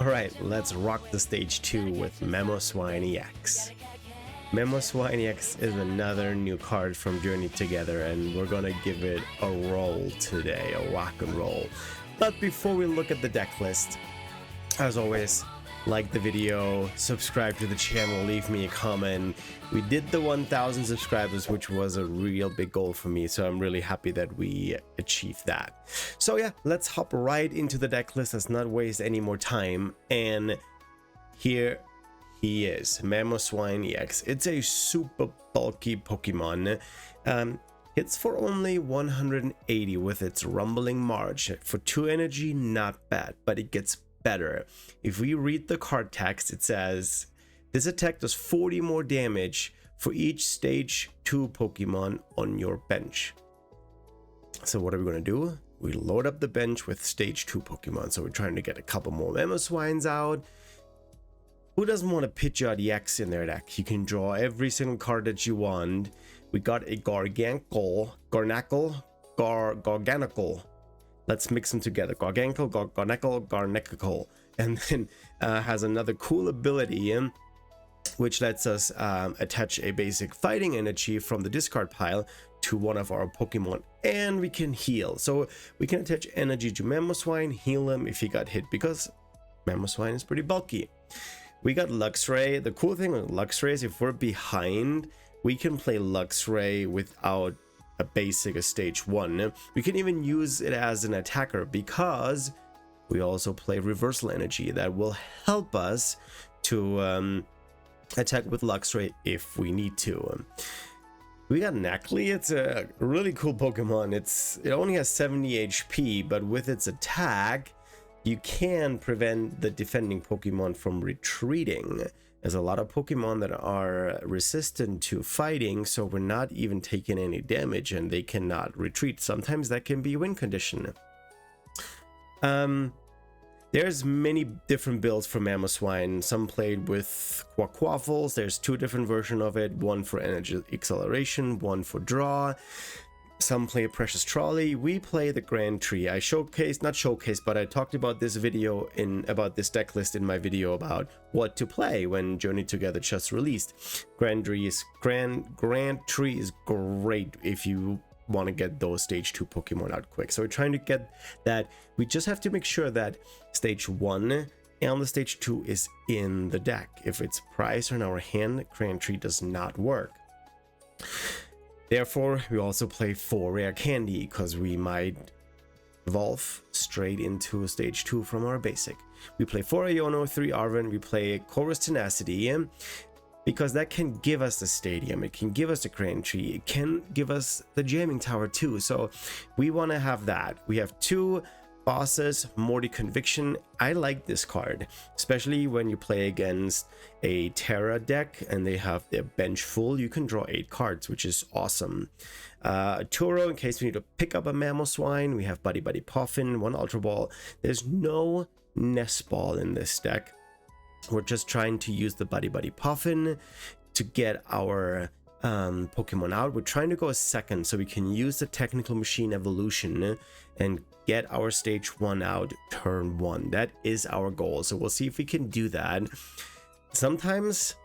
Alright, let's rock the stage 2 with Mamoswine EX. Mamoswine EX is another new card from Journey Together, and we're gonna give it a roll today, a rock and roll. But before we look at the deck list, as always, like the video, subscribe to the channel, leave me a comment. We did the 1,000 subscribers, which was a real big goal for me, so I'm really happy that we achieved that. So yeah, let's hop right into the deck list. Let's not waste any more time. And here he is, Mamoswine EX. It's a super bulky Pokemon. Hits for only 180 with its Rumbling March. For 2 energy, not bad, but it gets better. If we read the card text, it says this attack does 40 more damage for each stage 2 Pokemon on your bench. So what are we going to do? We load up the bench with stage 2 Pokemon. So we're trying to get a couple more Mamoswines out. Who doesn't want a Pidgeotto EX in their deck? You can draw every single card that you want. We got a Garganicle. Let's mix them together. Garganicle. And then has another cool ability which lets us attach a basic fighting energy from the discard pile to one of our Pokemon, and we can heal. So we can attach energy to Mamoswine, heal him if he got hit, because Mamoswine is pretty bulky. We got Luxray. The cool thing with Luxray is if we're behind, we can play Luxray without a basic, a stage 1. We can even use it as an attacker because we also play reversal energy that will help us to attack with Luxray if we need to. We got Nacli. It's a really cool Pokemon. It only has 70 HP, but with its attack you can prevent the defending Pokemon from retreating. There's a lot of Pokemon that are resistant to fighting, so we're not even taking any damage and they cannot retreat. Sometimes that can be a win condition. There's many different builds for Mamoswine. Some played with Quaquaffles. There's 2 different versions of it. One for energy acceleration, one for draw. Some play Precious Trolley. We play the Grand Tree. I but I talked about this video about this deck list in my video about what to play when Journey Together just released. Grand Tree is great if you want to get those stage 2 Pokemon out quick. So we're trying to get that. We just have to make sure that stage 1 and the stage 2 is in the deck. If it's prized or in our hand, Grand Tree does not work. Therefore, we also play 4 Rare Candy, because we might evolve straight into stage 2 from our basic. We play 4 Iono, 3 Arven, we play Chorus Tenacity, because that can give us the stadium, it can give us the Grand Tree, it can give us the Jamming Tower too. So we want to have that. We have 2 bosses, Morty Conviction. I like this card, especially when you play against a Terra deck and they have their bench full. You can draw 8 cards, which is awesome. Turo, in case we need to pick up a Mamoswine. We have Buddy Puffin, 1 Ultra Ball. There's no Nest Ball in this deck. We're just trying to use the Buddy Puffin to get our Pokemon out. We're trying to go a second so we can use the Technical Machine Evolution and get our stage 1 out turn 1. That is our goal, so we'll see if we can do that. Sometimes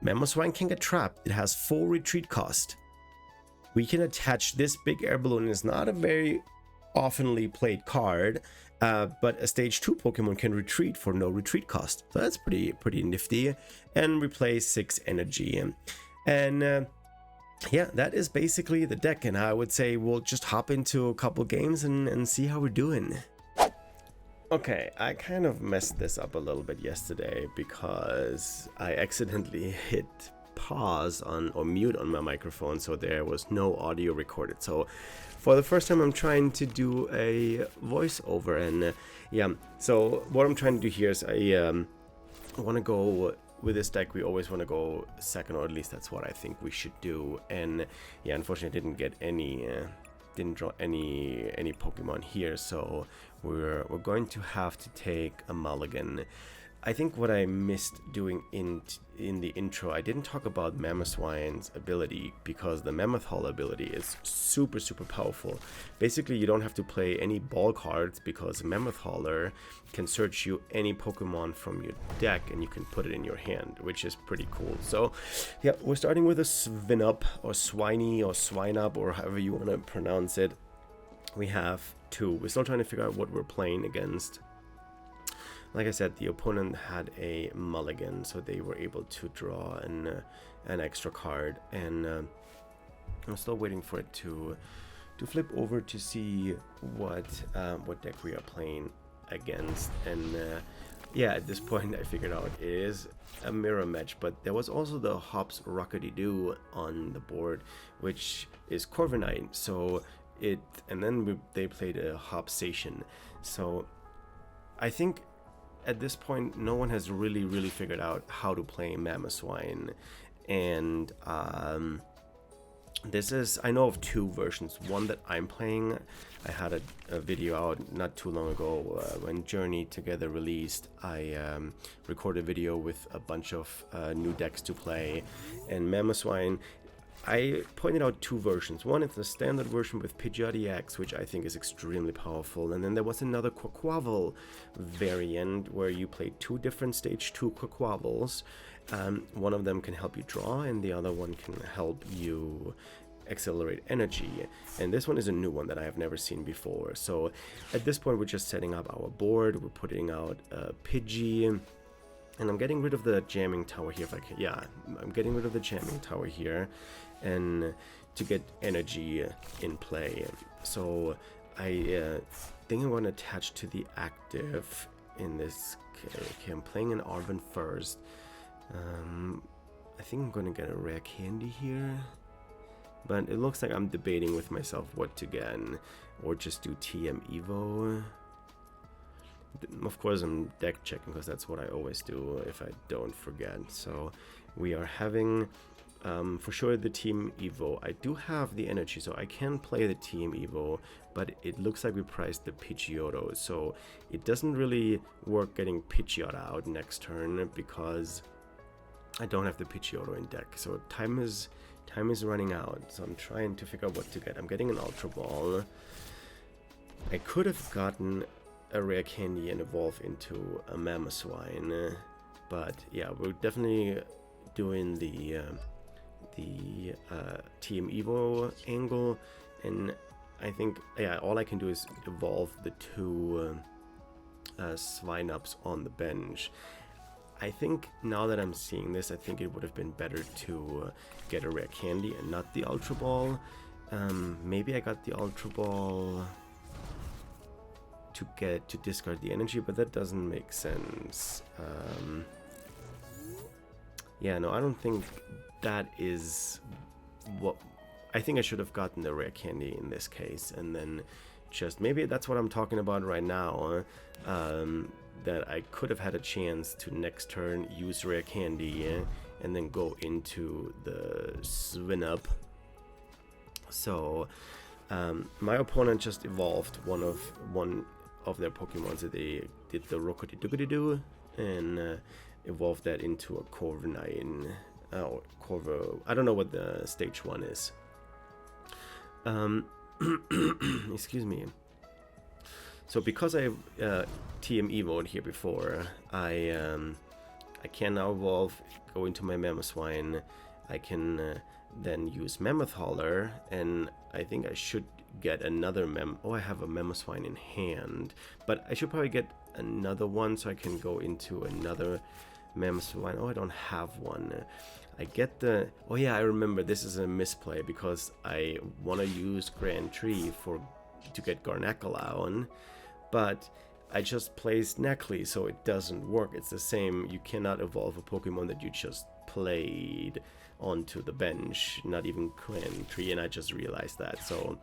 Mamoswine can get trapped. It has 4 retreat cost. We can attach this big air balloon. It's not a very oftenly played card, but a stage 2 Pokemon can retreat for no retreat cost, so that's pretty nifty. And we play 6 energy, and yeah, that is basically the deck, and I would say we'll just hop into a couple games and see how we're doing. Okay, I kind of messed this up a little bit yesterday because I accidentally hit pause on or mute on my microphone, so there was no audio recorded. So for the first time I'm trying to do a voiceover, and yeah, so what I'm trying to do here is I want to go with this deck. We always want to go second, or at least that's what I think we should do. And yeah, unfortunately I didn't get any didn't draw any Pokemon here, so we're going to have to take a mulligan. I think what I missed doing in the intro, I didn't talk about Mamoswine's ability, because the Mammoth Haul ability is super powerful. Basically, you don't have to play any ball cards, because Mammoth Hauler can search you any Pokemon from your deck and you can put it in your hand, which is pretty cool. So yeah, we're starting with a Swinub or Swiney or Swinub or however you want to pronounce it. We have two. We're still trying to figure out what we're playing against. Like I said, the opponent had a mulligan, so they were able to draw an extra card, and I'm still waiting for it to flip over to see what deck we are playing against. And yeah, at this point I figured out it is a mirror match, but there was also the Hops Rockety-Doo on the board, which is Corviknight. So they played a Hopsation. So I think at this point, no one has really figured out how to play Mamoswine, and I know of two versions. One that I'm playing, I had a video out not too long ago when Journey Together released. I recorded a video with a bunch of new decks to play, and Mamoswine, I pointed out two versions. One is the standard version with Pidgeotto, which I think is extremely powerful, and then there was another Quaquaval variant where you play two different stage 2 Quaquavals. One of them can help you draw, and the other one can help you accelerate energy. And this one is a new one that I have never seen before. So at this point, we're just setting up our board. We're putting out Pidgey. And I'm getting rid of the jamming tower here if I can. Yeah, I'm getting rid of the jamming tower here, and to get energy in play. So I think I'm going to attach to the active in this. Okay, I'm playing an Arven first. I think I'm going to get a rare candy here, but it looks like I'm debating with myself what to get, or just do TM Evo. Of course, I'm deck checking because that's what I always do if I don't forget. So we are having for sure the Team Evo. I do have the energy, so I can play the Team Evo, but it looks like we priced the Pidgeotto, so it doesn't really work getting Pidgeotto out next turn because I don't have the Pidgeotto in deck. So time is running out, so I'm trying to figure out what to get. I'm getting an Ultra Ball. I could have gotten a rare candy and evolve into a Mamoswine, but yeah, we're definitely doing the Team Evo angle, and I think, yeah, all I can do is evolve the two Swinups on the bench. I think now that I'm seeing this, I think it would have been better to get a rare candy and not the Ultra Ball. Maybe I got the Ultra Ball to discard the energy, but that doesn't make sense. Yeah, no, I don't think that is what I think. I should have gotten the rare candy in this case, and then just maybe that's what I'm talking about right now, that I could have had a chance to next turn use rare candy and then go into the Swinub. So my opponent just evolved one of their Pokemon, so they did the Rockety-Dookety-Doo and evolved that into a Corviknight. I don't know what the stage 1 is. Excuse me. So because I TM Evo'd here before, I can now evolve, go into my Mamoswine. I can then use Mammoth Hauler, and I think I should get another I have a Mamoswine in hand, but I should probably get another one so I can go into another Mamoswine. Oh, I don't have one. I get the... Oh yeah, I remember, this is a misplay because I want to use Grand Tree to get Gardevoir, but I just placed Necklace, so it doesn't work. It's the same. You cannot evolve a Pokemon that you just played onto the bench, not even Grand Tree, and I just realized that. So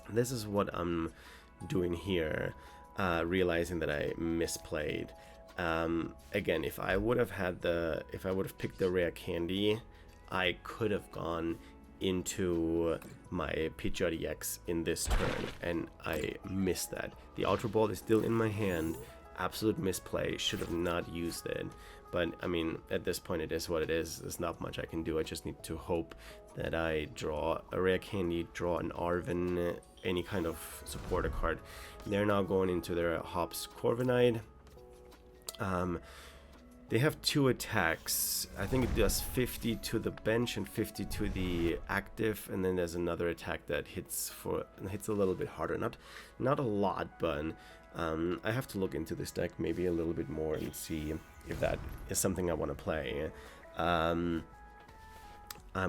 this is what I'm doing here, realizing that I misplayed. Again, if I would have picked the rare candy, I could have gone into my Pidgeotto in this turn, and I missed that. The Ultra Ball is still in my hand, absolute misplay. Should have not used it. But I mean, at this point, it is what it is. There's not much I can do. I just need to hope that I draw a rare candy, draw an Arven, any kind of supporter card. They're now going into their Hops Corviknight. They have 2 attacks. I think it does 50 to the bench and 50 to the active, and then there's another attack that hits a little bit harder. Not a lot, but I have to look into this deck maybe a little bit more and see if that is something I want to play. I'm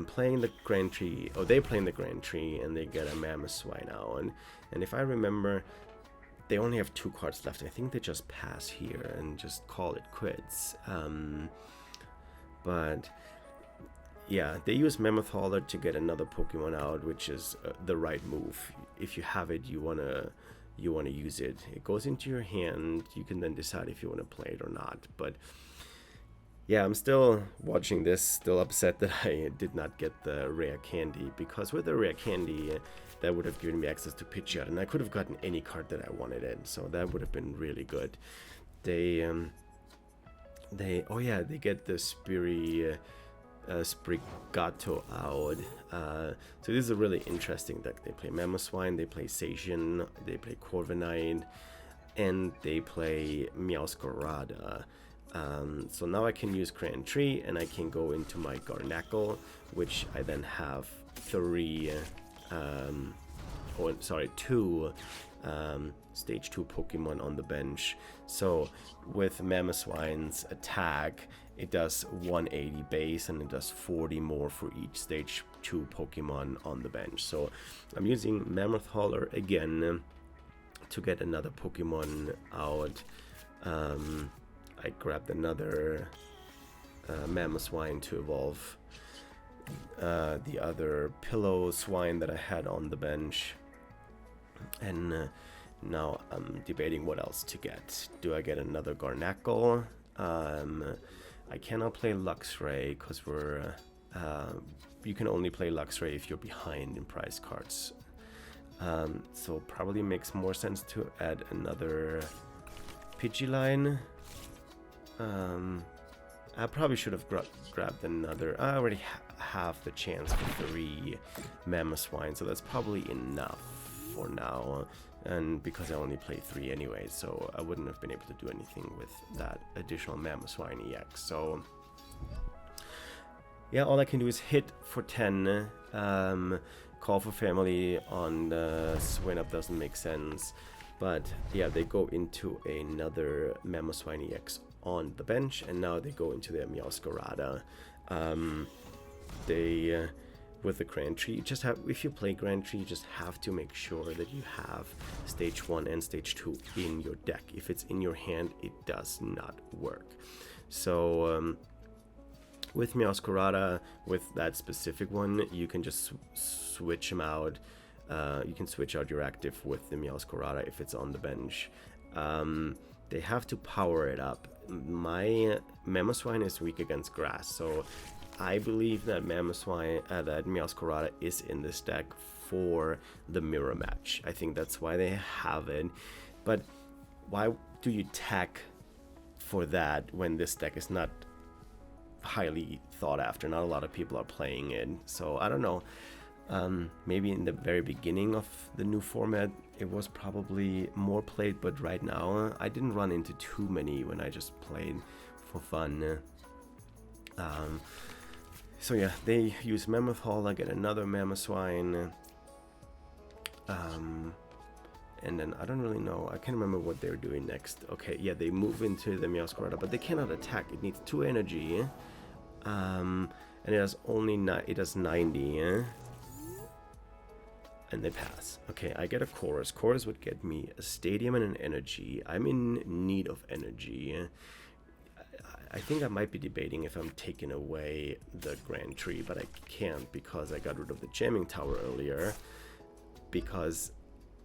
playing the Grand Tree. Oh, they're playing the Grand Tree, and they get a Mamoswine now. And if I remember, they only have 2 cards left. I think they just pass here and just call it quits. But yeah, they use Mammoth Hauler to get another Pokemon out, which is the right move. If you have it, you wanna use it. It goes into your hand. You can then decide if you want to play it or not. But yeah, I'm still watching this, still upset that I did not get the rare candy, because with the rare candy, that would have given me access to Pidgeotto, and I could have gotten any card that I wanted in, so that would have been really good. They get the Sprigato out. So this is a really interesting deck. They play Mamoswine, they play Zacian, they play Corviknight, and they play Meowscarada. So now I can use Grand Tree, and I can go into my Gardevoir, which I then have 2 stage 2 Pokemon on the bench. So with Mamoswine's attack, it does 180 base, and it does 40 more for each stage 2 Pokemon on the bench. So I'm using Mammoth Hauler again to get another Pokemon out. I grabbed another Mamoswine to evolve the other Piloswine that I had on the bench. And now I'm debating what else to get. Do I get another Gardevoir? I cannot play Luxray because you can only play Luxray if you're behind in prize cards. So probably makes more sense to add another Pidgeline. I probably should have grabbed another. I already have the chance for 3 Mamoswine, so that's probably enough for now. And because I only play 3 anyway, so I wouldn't have been able to do anything with that additional Mamoswine EX. So yeah, all I can do is hit for 10. Call for family on the Swinub doesn't make sense. But yeah, they go into another Mamoswine EX on the bench, and now they go into their Meowscarada. With the Grand Tree, if you play Grand Tree, you just have to make sure that you have stage 1 and stage 2 in your deck. If it's in your hand, it does not work. So with Meowscarada, with that specific one, you can just switch them out. You can switch out your active with the Meowscarada if it's on the bench. They have to power it up. My Mamoswine is weak against grass, so I believe that that Meowscarada is in this deck for the mirror match. I think that's why they have it. But why do you tack for that when this deck is not highly thought after? Not a lot of people are playing it, so I don't know. Maybe in the very beginning of the new format it was probably more played, but right now I didn't run into too many when I just played for fun. So yeah, they use Mammoth Hall. I get another Mamoswine. And then I don't really know. I can't remember what they're doing next. Okay, yeah, they move into the Meowscarada, but they cannot attack. It needs 2 energy. And it has it does 90. And they pass. Okay, I get a Chorus. Chorus would get me a Stadium and an energy. I'm in need of energy. I think I might be debating if I'm taking away the Grand Tree, but I can't because I got rid of the Jamming Tower earlier. Because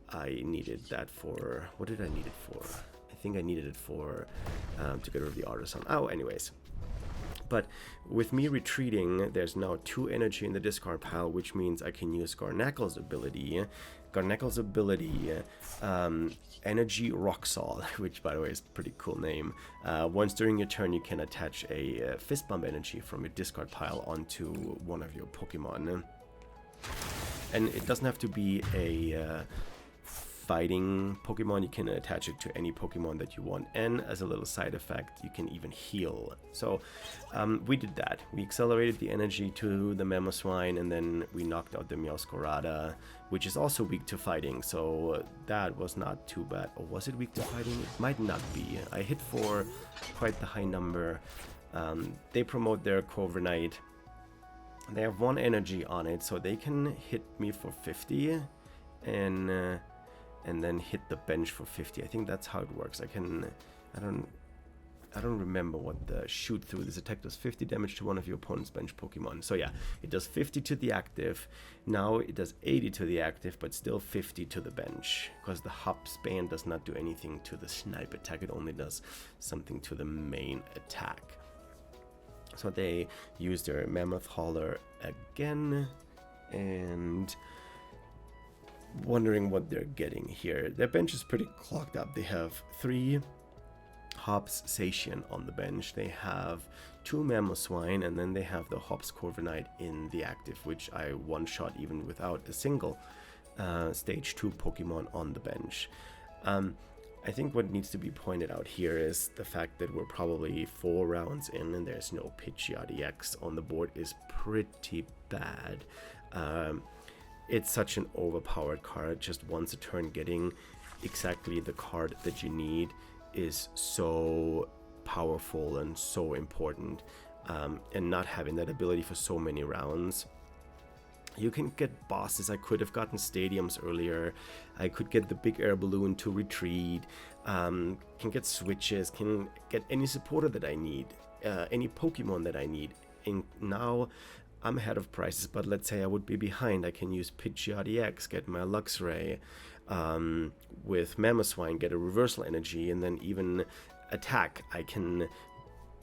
I needed that for... What did I need it for? I think I needed it for... to get rid of the Artisan. Oh, anyways. But with me retreating, there's now 2 energy in the discard pile, which means I can use Gardevoir's ability. Gardevoir's ability, Energy Roxall, which by the way is a pretty cool name. Once during your turn, you can attach a Fist Bump energy from your discard pile onto one of your Pokemon. And it doesn't have to be a fighting Pokemon, you can attach it to any Pokemon that you want, and as a little side effect you can even heal. So we did that. We accelerated the energy to the Mamoswine, and then we knocked out the Meowscarada, which is also weak to fighting, so that was not too bad. Or was it weak to fighting? It might not be. I hit for quite the high number. They promote their Corviknight. They have 1 energy on it, so they can hit me for 50 and then hit the bench for 50. I think that's how it works. I don't remember what the shoot through. This attack does 50 damage to one of your opponent's bench Pokemon. So yeah, it does 50 to the active. Now it does 80 to the active, but still 50 to the bench, because the hop span does not do anything to the snipe attack. It only does something to the main attack. So they use their Mammoth Hauler again, and wondering what they're getting here. Their bench is pretty clogged up. They have 3 Hops Satian on the bench, they have 2 Mamoswine, and then they have the Hops Corviknight in the active, which I one-shot even without a single stage 2 Pokemon on the bench. I think what needs to be pointed out here is the fact that we're probably 4 rounds in and there's no Pidgeotto EX on the board is pretty bad. It's such an overpowered card. Just once a turn getting exactly the card that you need is so powerful and so important, and not having that ability for so many rounds. You can get bosses. I could have gotten stadiums earlier. I could get the big air balloon to retreat, can get switches, can get any supporter that I need, any Pokemon that I need. And now I'm ahead of prices, but let's say I would be behind. I can use Pidgeotto EX, get my Luxray, with Mamoswine, get a reversal energy, and then even attack. I can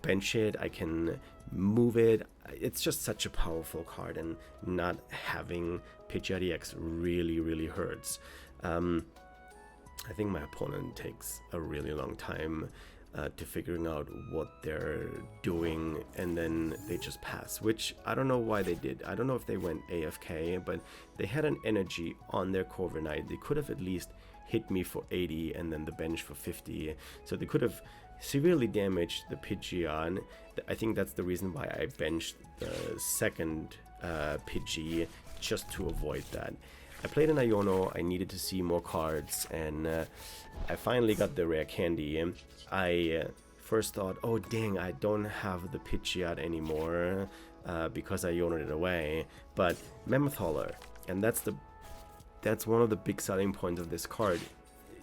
bench it, I can move it. It's just such a powerful card, and not having Pidgeotto EX really hurts. I think my opponent takes a really long time to figuring out what they're doing, and then they just pass, which I don't know why they did. I don't know if they went AFK, but they had an energy on their Corviknight. They could have at least hit me for 80 and then the bench for 50, so they could have severely damaged the Pidgeon. I think that's the reason why I benched the second Pidgey, just to avoid that. I played an Iono, I needed to see more cards, and I finally got the rare candy. I first thought, oh dang, I don't have the Pidgeot anymore because I Ionoed it away, but Mammoth Hauler, and that's one of the big selling points of this card.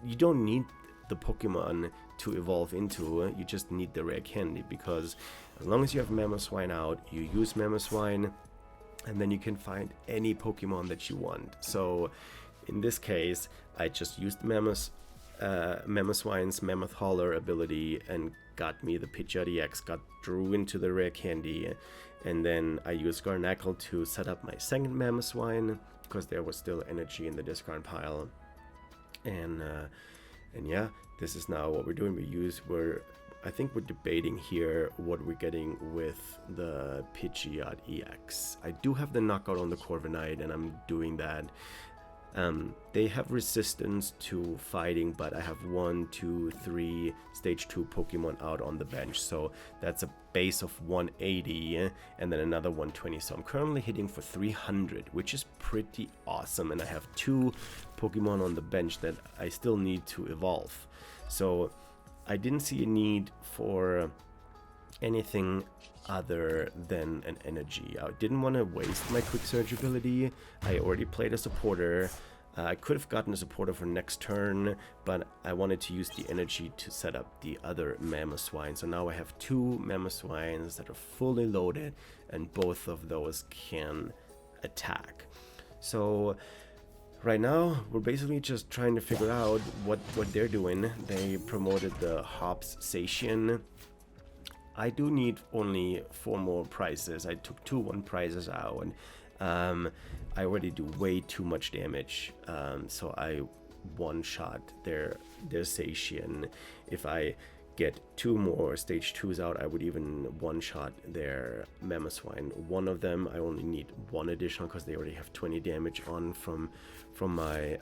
You don't need the Pokemon to evolve into, you just need the rare candy, because as long as you have Mamoswine out, you use Mamoswine, and then you can find any Pokemon that you want. So in this case, I just used Mamoswine's Mammoth Hauler ability and got me the Pidgeotto EX, drew into the rare candy, and then I used Gardevoir to set up my second Mamoswine, because there was still energy in the discard pile. And yeah, this is now what we're doing. I think we're debating here what we're getting with the Pidgeotto EX. I do have the knockout on the Corviknight, and I'm doing that. They have resistance to fighting, but I have 1, 2, 3 stage 2 Pokemon out on the bench, so that's a base of 180 and then another 120. So I'm currently hitting for 300, which is pretty awesome, and I have 2 Pokemon on the bench that I still need to evolve. So I didn't see a need for anything other than an energy. I didn't want to waste my quick surge ability. I already played a supporter. I could have gotten a supporter for next turn, but I wanted to use the energy to set up the other Mamoswine. So now I have 2 Mamoswines that are fully loaded, and both of those can attack. So right now we're basically just trying to figure out what they're doing. They promoted the Hops Satian. I do need only 4 more prizes. I took 2 1 prizes out, and I already do way too much damage. So I one-shot their Satian. If I get 2 more stage 2s out, I would even one-shot their Mamoswine. One of them, I only need 1 additional because they already have 20 damage on from my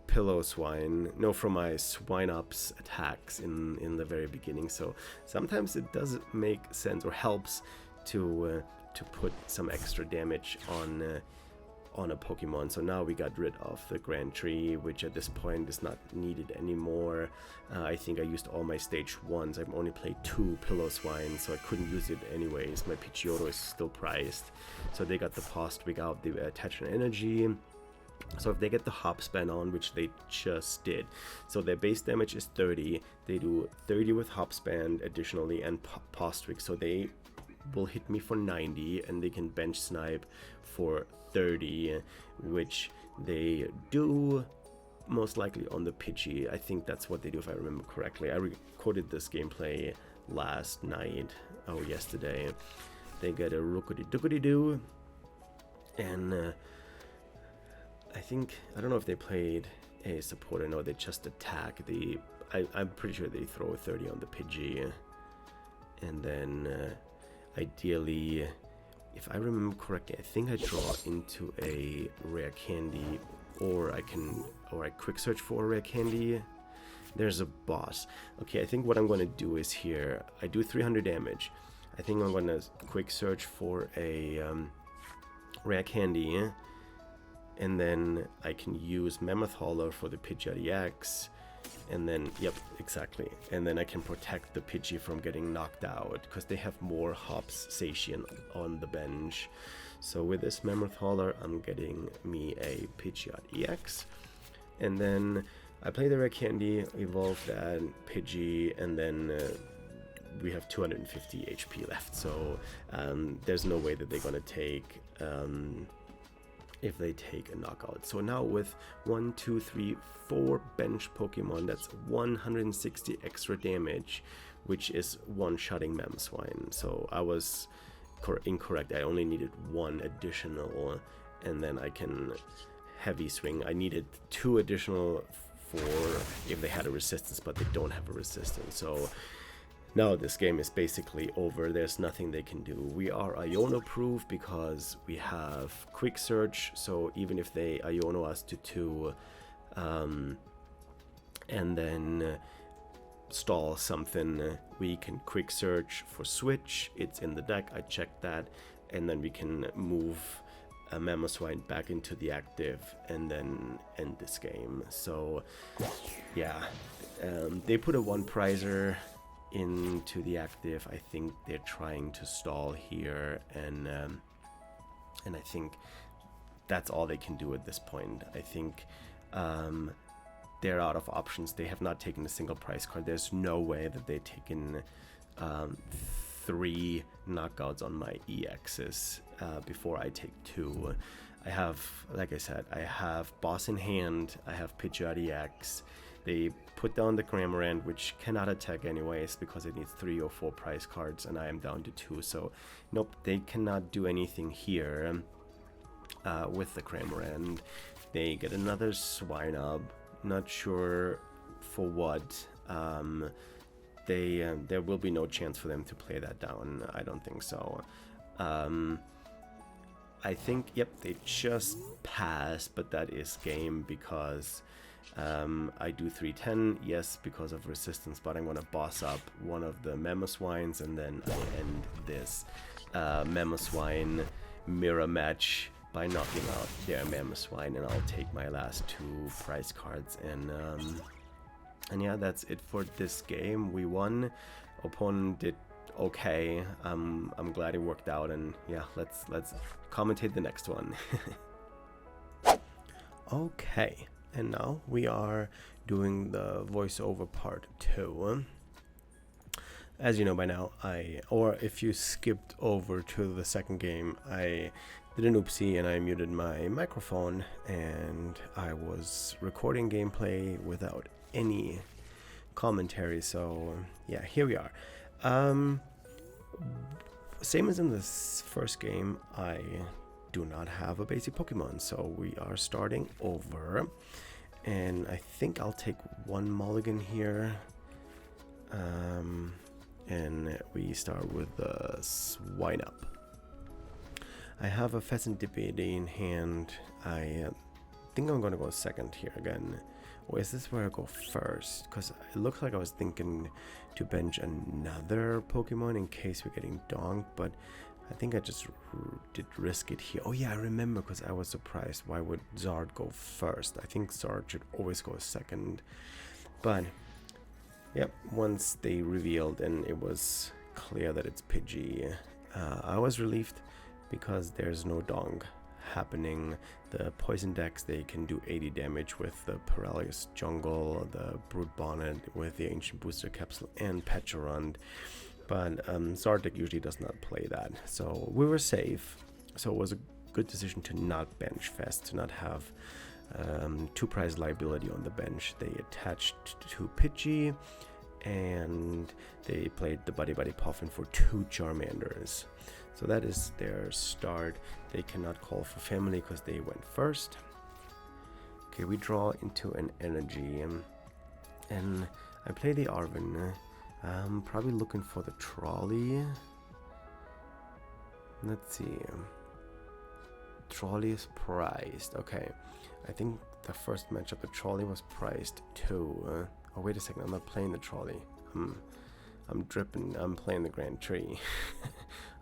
Piloswine, no, from my Swinup's attacks in the very beginning. So sometimes it does make sense or helps to put some extra damage on a Pokemon. So now we got rid of the Grand Tree, which at this point is not needed anymore. I think I used all my stage 1s. I've only played 2 Piloswine, so I couldn't use it anyways. My Pidgeotto is still priced. So they got the Past Wig out, the Attach and Energy. So if they get the Hop Span on, which they just did, so their base damage is 30. They do 30 with Hop Span additionally and Past Wig, so they will hit me for 90, and they can bench snipe for 30, which they do most likely on the Pidgey. I think that's what they do if I remember correctly. I recorded this gameplay last night, yesterday. They get a Rookity-Dookity-Doo, and I don't know if they played a supporter. No, they just attack. I'm pretty sure they throw a 30 on the Pidgey, and then ideally, if I remember correctly, I think I draw into a rare candy, or I quick search for a rare candy. There's a boss. Okay, I think what I'm going to do is here, I do 300 damage. I think I'm going to quick search for a rare candy, and then I can use Mammoth Hauler for the Pidgeotto EX, and then, yep, exactly, and then I can protect the Pidgey from getting knocked out, because they have more Hops Satian on the bench. So with this Mammoth Hauler, I'm getting me a Pidgeotto EX, and then I play the rare candy, evolve that Pidgey, and then we have 250 HP left, so there's no way that they're gonna take if they take a knockout. So now with 1, 2, 3, 4 bench Pokemon, that's 160 extra damage, which is one-shotting Mamoswine. So I was incorrect. I only needed 1 additional, and then I can heavy swing. I needed 2 additional for if they had a resistance, but they don't have a resistance. So now this game is basically over. There's nothing they can do. We are Iono proof because we have quick search, so even if they Iono us to 2 and then stall something, we can quick search for switch. It's in the deck, I checked that, and then we can move a Mamoswine back into the active and then end this game. So yeah, they put a 1-prizer into the active. I think they're trying to stall here, and I think that's all they can do at this point. I think they're out of options. They have not taken a single prize card. There's no way that they've taken 3 knockouts on my EXs before I take 2. I have, like I said, I have Boss in hand, I have Pidgeotto EX. They put down the Cramorant, which cannot attack anyways because it needs 3 or 4 prize cards, and I am down to 2. So nope, they cannot do anything here with the Cramorant. They get another Swinub, not sure for what. There will be no chance for them to play that down. I don't think so. I think, yep, they just passed, but that is game because I do 310, yes, because of resistance, but I'm gonna boss up one of the Mamoswines, and then I end this Mamoswine mirror match by knocking out their Mamoswine, and I'll take my last 2 prize cards, and yeah, that's it for this game. We won. Opponent did okay. I'm glad it worked out, and yeah, let's commentate the next one. Okay, and now we are doing the voiceover part 2. As you know by now, or if you skipped over to the second game, I did an oopsie and I muted my microphone, and I was recording gameplay without any commentary. So yeah, here we are. same as in this first game, I do not have a basic Pokemon, so we are starting over. And I think I'll take one mulligan here. And we start with the Swinub. I have a Pheasant Deputy in hand. I think I'm gonna go second here again. Or is this where I go first? Because it looks like I was thinking to bench another Pokemon in case we're getting donked, but I think I just did risk it here. Oh yeah, I remember, because I was surprised. Why would Zard go first? I think Zard should always go second. But yep, once they revealed and it was clear that it's Pidgey, I was relieved because there's no donk happening. The poison decks, they can do 80 damage with the Paralysis Jungle, the Brute Bonnet with the Ancient Booster Capsule, and Pecharunt. But Zardek usually does not play that, so we were safe. So it was a good decision to not bench Fest, to not have 2 prize liability on the bench. They attached to Pidgey, and they played the Buddy Puffin for 2 Charmanders. So that is their start. They cannot call for family because they went first. Okay, we draw into an energy, and I play the Arven. I'm probably looking for the trolley. Let's see. Trolley is priced. Okay, I think the first matchup, the trolley was priced too. Oh wait a second, I'm not playing the trolley. I'm dripping. I'm playing the Grand Tree.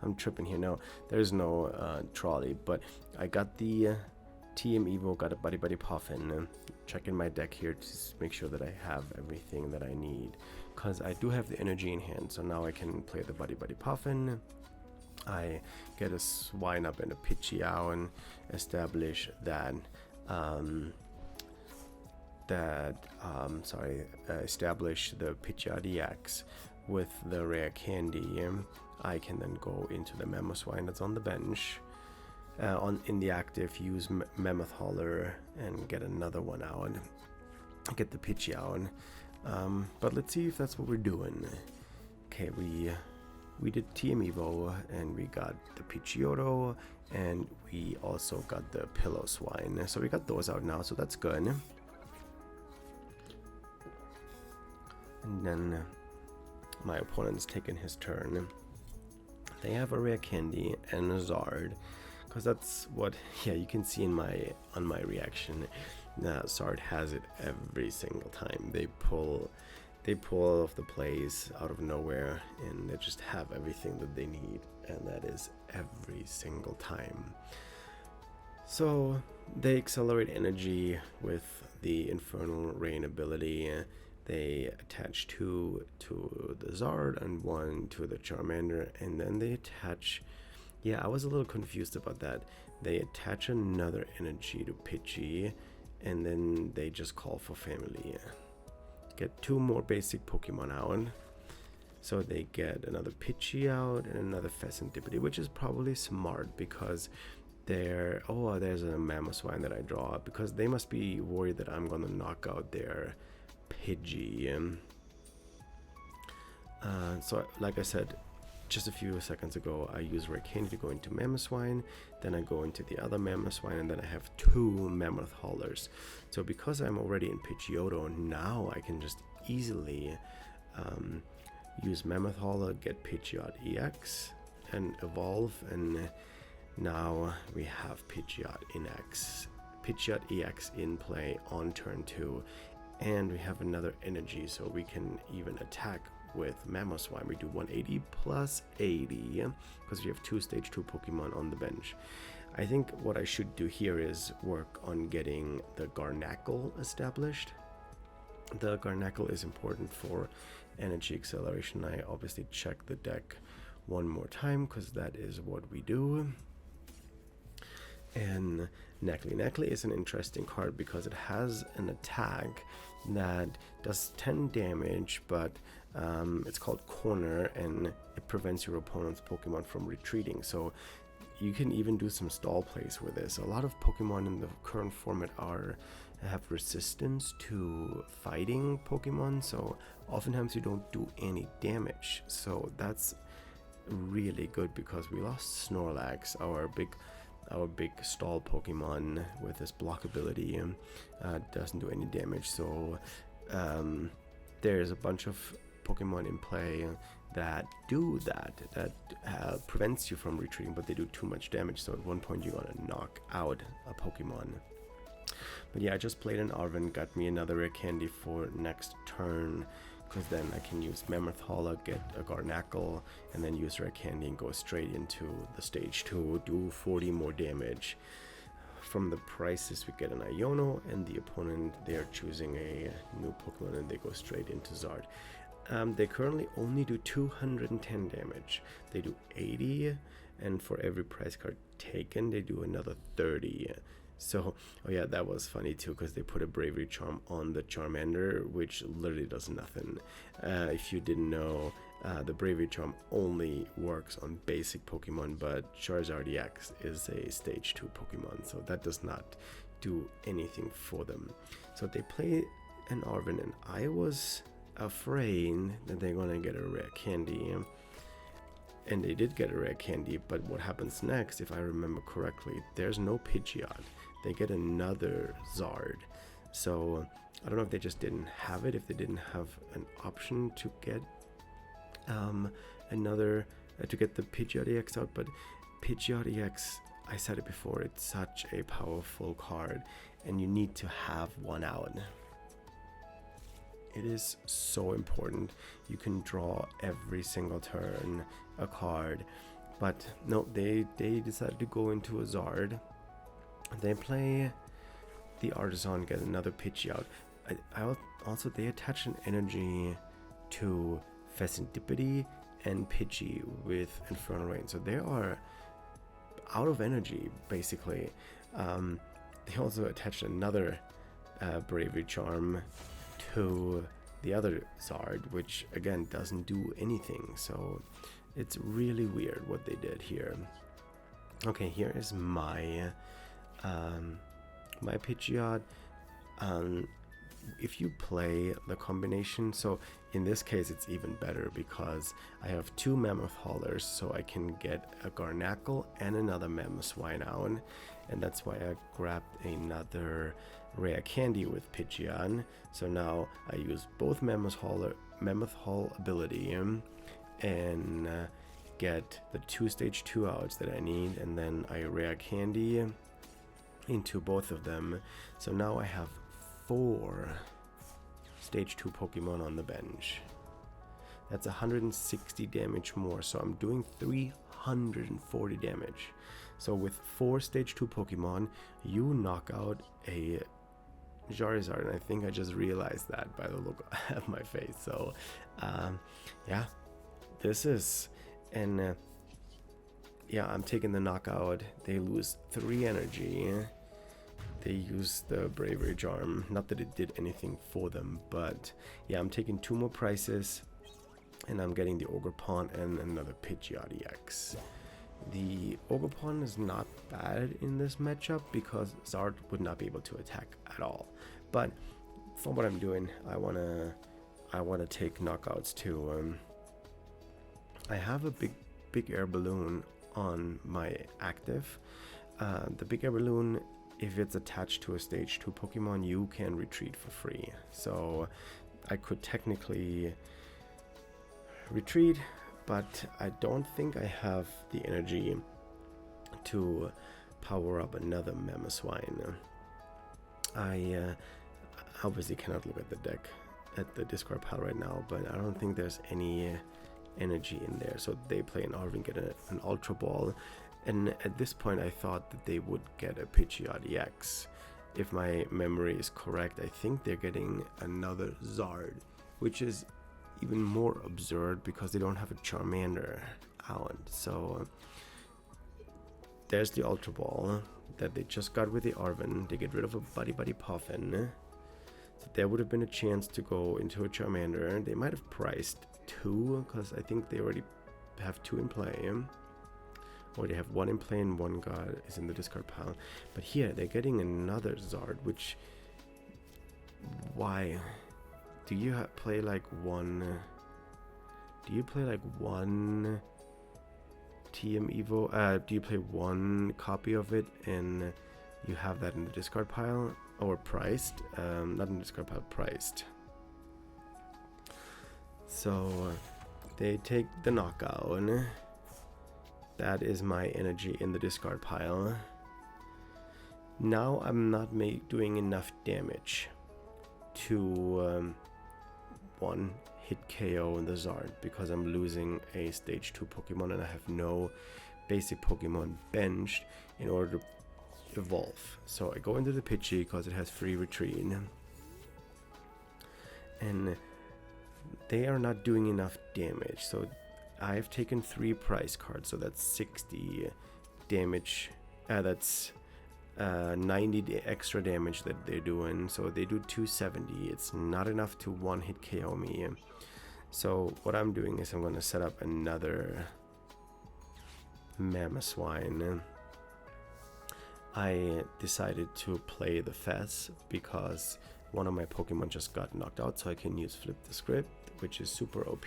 I'm tripping here. No, there's no trolley, but I got the TM Evo, got a Buddy Puffin. Checking my deck here to make sure that I have everything that I need, because I do have the energy in hand. So now I can play the Buddy Puffin. I get a Swinub and a Pidgeotto and establish that establish the Pidgeotto EX with the rare candy. I can then go into the Mamoswine that's on the bench. In the active, use Mammoth Holler and get another one out. Get the Pidgeotto. But let's see if that's what we're doing. Okay, we did TM Evo, and we got the Pidgeotto, and we also got the Piloswine. So we got those out now, so that's good. And then my opponent's taking his turn. They have a rare candy and a Zard, because that's what, yeah, you can see on my reaction. Zard has it every single time. They pull off the plays out of nowhere, and they just have everything that they need, and that is every single time. So they accelerate energy with the Infernal Rain ability. They attach 2 to the Zard and 1 to the Charmander, and then they attach, yeah, I was a little confused about that. They attach another energy to Pidgey, and then they just call for family. Get 2 more basic Pokemon out. So they get another Pidgey out and another Pheasant Deputy, which is probably smart, because there's a Mamoswine that I draw, because they must be worried that I'm gonna knock out their Pidgey. So like I said just a few seconds ago, I use Rare Candy to go into Mamoswine, then I go into the other Mamoswine, and then I have 2 Mammoth Haulers. So because I'm already in Pidgeotto, now I can just easily use Mammoth Hauler, get Pidgeot EX, and evolve, and now we have Pidgeot EX in play on turn 2, and we have another energy, so we can even attack with Mamoswine. We do 180 plus 80 because we have 2 stage 2 Pokemon on the bench. I think what I should do here is work on getting the Gardevoir established. The Gardevoir is important for energy acceleration. I obviously check the deck one more time because that is what we do. And Neckley is an interesting card because it has an attack that does 10 damage, but it's called Corner, and it prevents your opponent's Pokemon from retreating. So you can even do some stall plays with this. A lot of Pokemon in the current format have resistance to fighting Pokemon, so oftentimes you don't do any damage. So that's really good because we lost Snorlax, our big stall Pokemon with this block ability. Doesn't do any damage, so there's a bunch of Pokemon in play that do that prevents you from retreating, but they do too much damage, so at one point you're gonna knock out a Pokemon. But yeah, I just played an Arven, got me another rare candy for next turn, because then I can use Mammoth Hauler, get a Gardevoir, and then use rare candy and go straight into the stage 2, do 40 more damage. From the prices we get an Iono, and the opponent, they are choosing a new Pokemon and they go straight into Zard. They currently only do 210 damage. They do 80, and for every prize card taken they do another 30. So, oh yeah, that was funny too, because they put a Bravery Charm on the Charmander, which literally does nothing. If you didn't know, the Bravery Charm only works on basic Pokemon, but Charizard EX is a stage 2 Pokemon, so that does not do anything for them. So they play an Arven, and I was afraid that they're gonna get a rare candy. And they did get a rare candy, but what happens next, if I remember correctly, there's no Pidgeot. They get another Zard. So I don't know if they just didn't have it, if they didn't have an option to get to get the Pidgeot EX out. But Pidgeot EX, I said it before, it's such a powerful card, and you need to have one out. It is so important. You can draw every single turn a card, but no, they decided to go into a Zard. They play the Artisan, get another Pidgeot. Also, they attach an energy to Pheasantipity and Pidgey with Infernal Rain, so they are out of energy basically. They also attached another Bravery Charm to the other Zard, which again doesn't do anything, so it's really weird what they did here. Okay, here is my my Pidgeot. If you play the combination, so in this case it's even better because I have 2 Mammoth Haulers, so I can get a Gardevoir and another Mamoswine out, and that's why I grabbed another rare candy with Pidgeot. So now I use both Mammoth Haul ability and get the 2 stage 2 outs that I need, and then I rare candy into both of them. So now I have 4 stage 2 Pokemon on the bench. That's 160 damage more, so I'm doing 340 damage. So with 4 stage 2 Pokemon, you knock out a Charizard, and I think I just realized that by the look of my face. So yeah, this is, and yeah, I'm taking the knockout. They lose 3 energy. They use the Bravery Charm, not that it did anything for them, but yeah, I'm taking 2 more prices, and I'm getting the Ogerpon and another Pidgeot EX. The Ogerpon is not bad in this matchup because Zard would not be able to attack at all, but for what I'm doing, I wanna take knockouts too. I have a big air balloon on my active. The big air balloon, if it's attached to a stage 2 Pokemon, you can retreat for free. So I could technically retreat, but I don't think I have the energy to power up another Mamoswine. I obviously cannot look at the deck at the discard pile right now, but I don't think there's any energy in there. So they play an Arven, get an Ultra Ball, and at this point I thought that they would get a Pidgeot EX. If my memory is correct, I think they're getting another Zard, which is even more absurd because they don't have a Charmander out. So there's the Ultra Ball that they just got with the Arven. They get rid of a Buddy Puffin. So there would have been a chance to go into a Charmander. They might have priced 2 because I think they already have 2 in play. Or they have 1 in play and 1 guy is in the discard pile. But here they're getting another Zard, which, why? Do you play like one? Do you play like one TM Evo? Do you play one copy of it and you have that in the discard pile? Or priced? Not in the discard pile, priced. So they take the knockout. That is my energy in the discard pile. Now I'm not doing enough damage to one hit KO the Zard because I'm losing a stage 2 Pokemon and I have no basic Pokemon benched in order to evolve. So I go into the Pidgey because it has free retreat. And they are not doing enough damage. So I've taken 3 prize cards, so that's 60 damage. That's 90 extra damage that they're doing, so they do 270. It's not enough to one hit KO me. So what I'm doing is I'm going to set up another Mamoswine. I decided to play the Fez because one of my Pokemon just got knocked out, so I can use Flip the Script, which is super OP.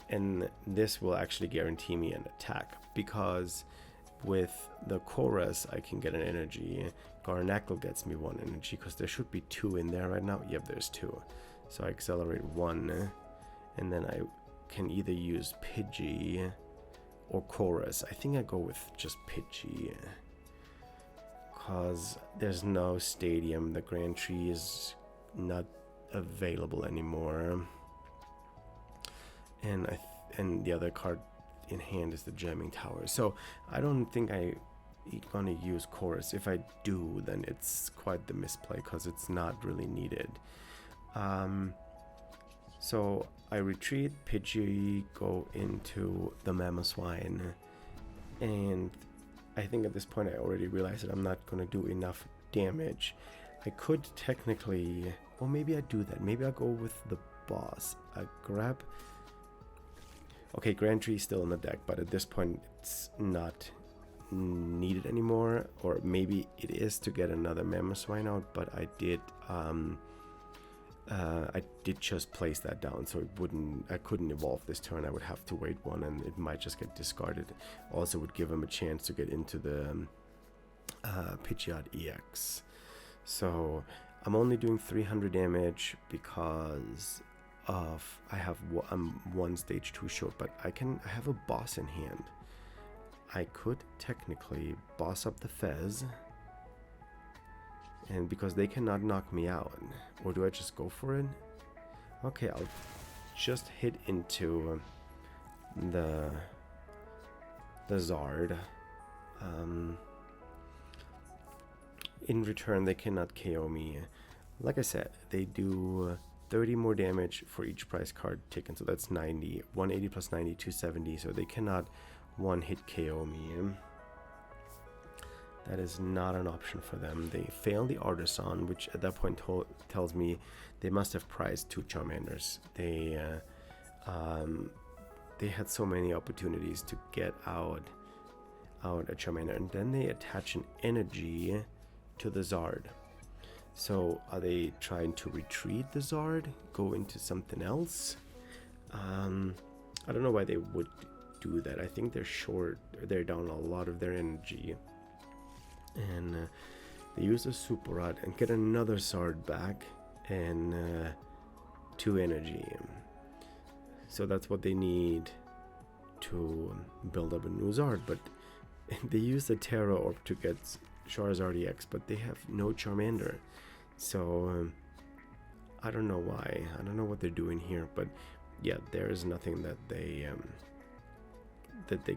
And this will actually guarantee me an attack because with the Chorus I can get an energy. Gardevoir gets me 1 energy because there should be 2 in there right now. Yep, there's 2. So I accelerate 1 and then I can either use Pidgey or Chorus. I think I go with just Pidgey because there's no stadium. The Grand Tree is not available anymore. And the other card in hand is the Jamming Tower. So I don't think I'm gonna use Chorus. If I do, then it's quite the misplay because it's not really needed. So I retreat, Pidgey, go into the Mamoswine, and I think at this point I already realized that I'm not gonna do enough damage. I could technically, or maybe I do that. Maybe I'll go with the boss. I grab. Okay, Grand Tree is still in the deck, but at this point it's not needed anymore. Or maybe it is to get another Mamoswine out, but I did just place that down, so I couldn't evolve this turn. I would have to wait 1 and it might just get discarded. Also would give him a chance to get into the Pidgeotto EX. So I'm only doing 300 damage because I'm 1 stage 2 short, but I have a boss in hand. I could technically boss up the Fez, and because they cannot knock me out, or do I just go for it? Okay, I'll just hit into the Zard. In return, they cannot KO me. Like I said, they do 30 more damage for each prize card taken, so that's 90. 180 plus 90, 270, so they cannot one hit KO me. That is not an option for them. They fail the Artisan, which at that point tells me they must have prized 2 Charmanders. They had so many opportunities to get out a Charmander, and then they attach an energy to the Zard. So are they trying to retreat the Zard, go into something else? I don't know why they would do that. I think they're down a lot of their energy. And they use a Super Rod and get another Zard back and 2 energy. So that's what they need to build up a new Zard. But they use the Terra Orb to get Charizard EX, but they have no Charmander. So I don't know why. I don't know what they're doing here. But yeah, there is nothing that they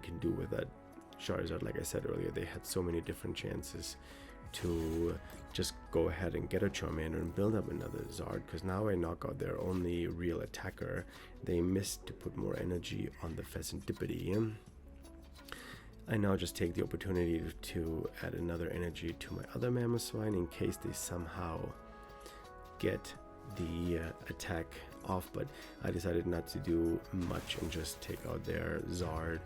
can do with that Charizard. Like I said earlier, they had so many different chances to just go ahead and get a Charmander and build up another Zard, because now I knock out their only real attacker. They missed to put more energy on the Pheasantipity. I now just take the opportunity to add another energy to my other Mamoswine in case they somehow get the attack off, but I decided not to do much and just take out their Zard.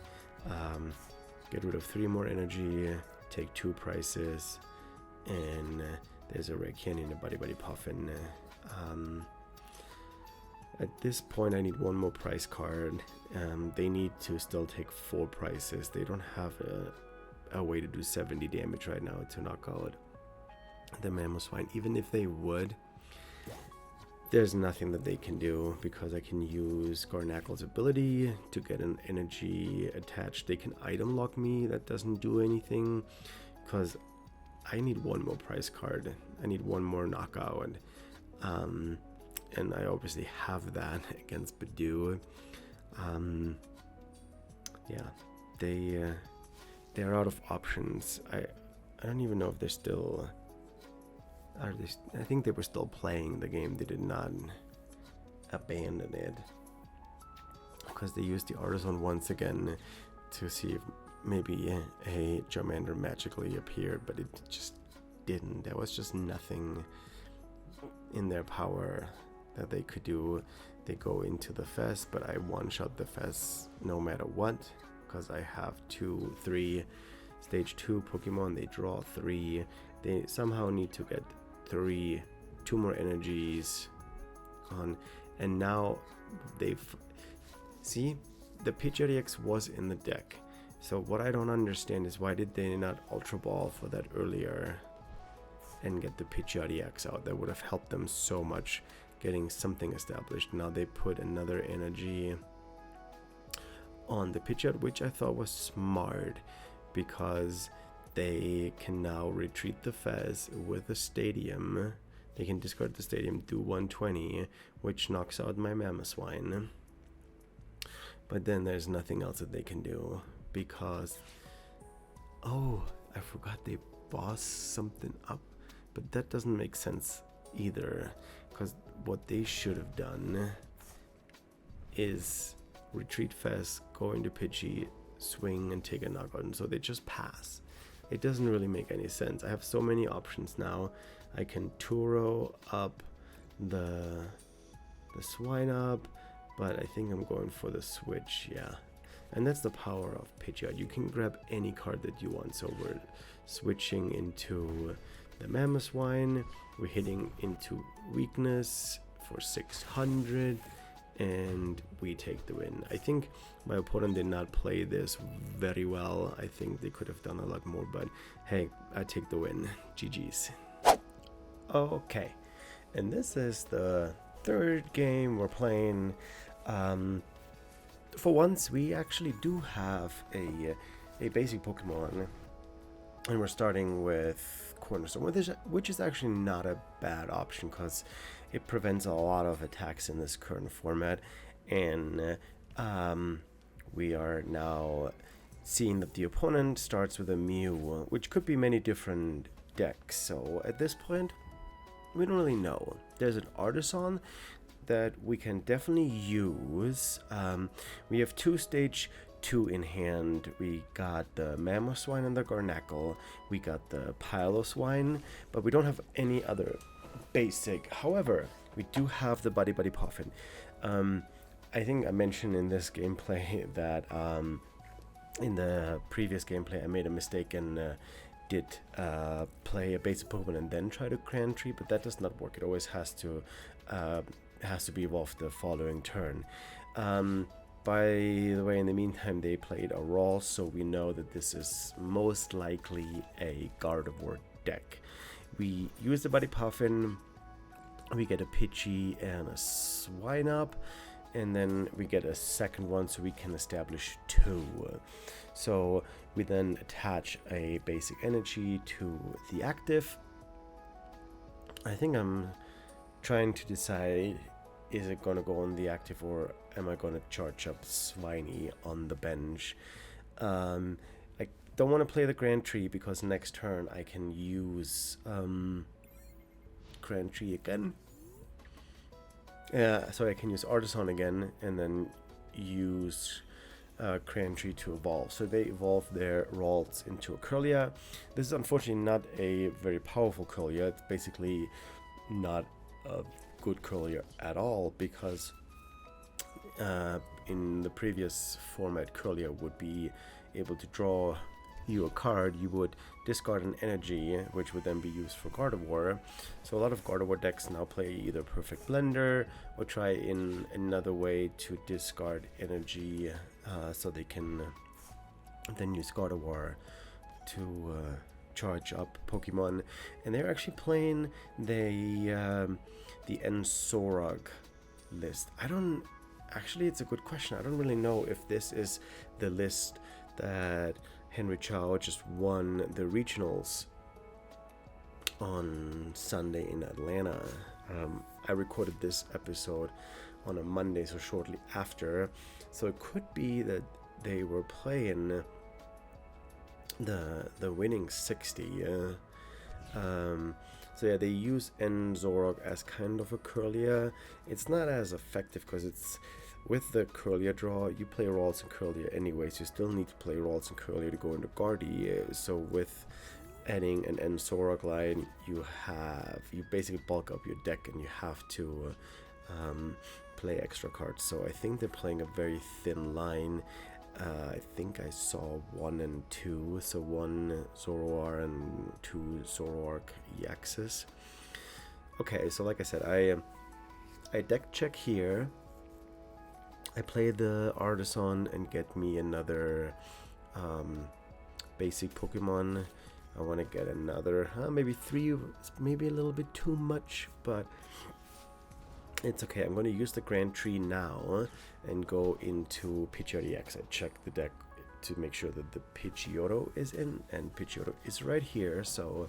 Get rid of 3 more energy, take 2 prices, and there's a rare candy and a Buddy Buddy Puffin. At this point I need one more prize card. They need to still take 4 prizes. They don't have a way to do 70 damage right now to knock out the Mamoswine. Even if they would, there's nothing that they can do, because I can use Gardevoir's ability to get an energy attached. They can item lock me. That doesn't do anything, because I need one more prize card. I need one more knockout. And I obviously have that against Bidoof. Yeah, they're out of options. I don't even know if they're still... I think they were still playing the game. They did not abandon it, because they used the Artisan once again to see if maybe a Charmander magically appeared, but it just didn't. There was just nothing in their power that they could do. They go into the Fez, but I one-shot the Fez no matter what, because I have 3 stage 2 Pokemon. They draw 3. They somehow need to get 2 more energies on, and now they've... See, the Pidgeotto X was in the deck, so what I don't understand is why did they not Ultra Ball for that earlier and get the Pidgeotto X out? That would have helped them so much getting something established. Now they put another energy on the Pidgeotto, which I thought was smart, because they can now retreat the Fez with a Stadium. They can discard the Stadium, do 120, which knocks out my Mamoswine. But then there's nothing else that they can do, because... Oh, I forgot they boss something up. But that doesn't make sense either, because what they should have done is retreat Fez, go into Pidgey, swing, and take a knockout, and so they just pass. It doesn't really make any sense. I have so many options now. I can Turo up the Swinub, but I think I'm going for the switch, yeah. And that's the power of Pidgeotto. You can grab any card that you want. So we're switching into the Mamoswine. We're hitting into weakness for 600. And we take the win. I think my opponent did not play this very well. I think they could have done a lot more, but hey, I take the win. GG's. Okay, and this is the 3rd game we're playing. For once, we actually do have a basic Pokemon, and we're starting with Cornerstone, which is actually not a bad option, because it prevents a lot of attacks in this current format. And we are now seeing that the opponent starts with a Mew, which could be many different decks. So at this point, we don't really know. There's an Artisan that we can definitely use. We have 2 stage 2 in hand. We got the Mamoswine and the Gardevoir. We got the Piloswine, but we don't have any other basic. However, we do have the Buddy Puffin. I think I mentioned in this gameplay that in the previous gameplay I made a mistake and did play a basic Pokemon and then try to Grand Tree, but that does not work. It always has to be evolved the following turn. By the way, in the meantime, they played a Raw, so we know that this is most likely a Gardevoir deck. We use the Buddy Puffin, we get a Pidgey and a Swinub, and then we get a second one so we can establish 2. So we then attach a basic energy to the active. I think I'm trying to decide, is it going to go on the active or am I going to charge up Swiney on the bench? I don't want to play the Grand Tree because next turn I can use Grand Tree again. So I can use Artisan again and then use Grand Tree to evolve. So they evolve their Ralts into a Kirlia. This is unfortunately not a very powerful Kirlia. It's basically not a good Kirlia at all, because in the previous format Kirlia would be able to draw you a card, you would discard an energy, which would then be used for Gardevoir. So a lot of Gardevoir decks now play either Perfect Blender or try in another way to discard energy, so they can then use Gardevoir to charge up Pokemon. And they're actually playing the Enzorog list. Actually, it's a good question. I don't really know if this is the list that Henry Chow just won the regionals on Sunday in Atlanta. I recorded this episode on a Monday, so shortly after. So it could be that they were playing the winning 60. So yeah, they use Enzorog as kind of a Curlia. It's not as effective because it's with the Curlia draw, you play Ralts and Curlia anyways. You still need to play Ralts and Curlia to go into Guardy. So with adding an Enzorog line, you basically bulk up your deck and you have to play extra cards. So I think they're playing a very thin line. I think I saw 1 and 2, so 1 Zoroark and 2 Zoroark EXs. Okay, so like I said, I deck check here. I play the Artisan and get me another basic Pokemon. I want to get another, maybe 3, maybe a little bit too much, but it's okay. I'm going to use the Grand Tree now and go into Pidgeotto EX. I check the deck to make sure that the Pidgeotto is in, and Pidgeotto is right here. So,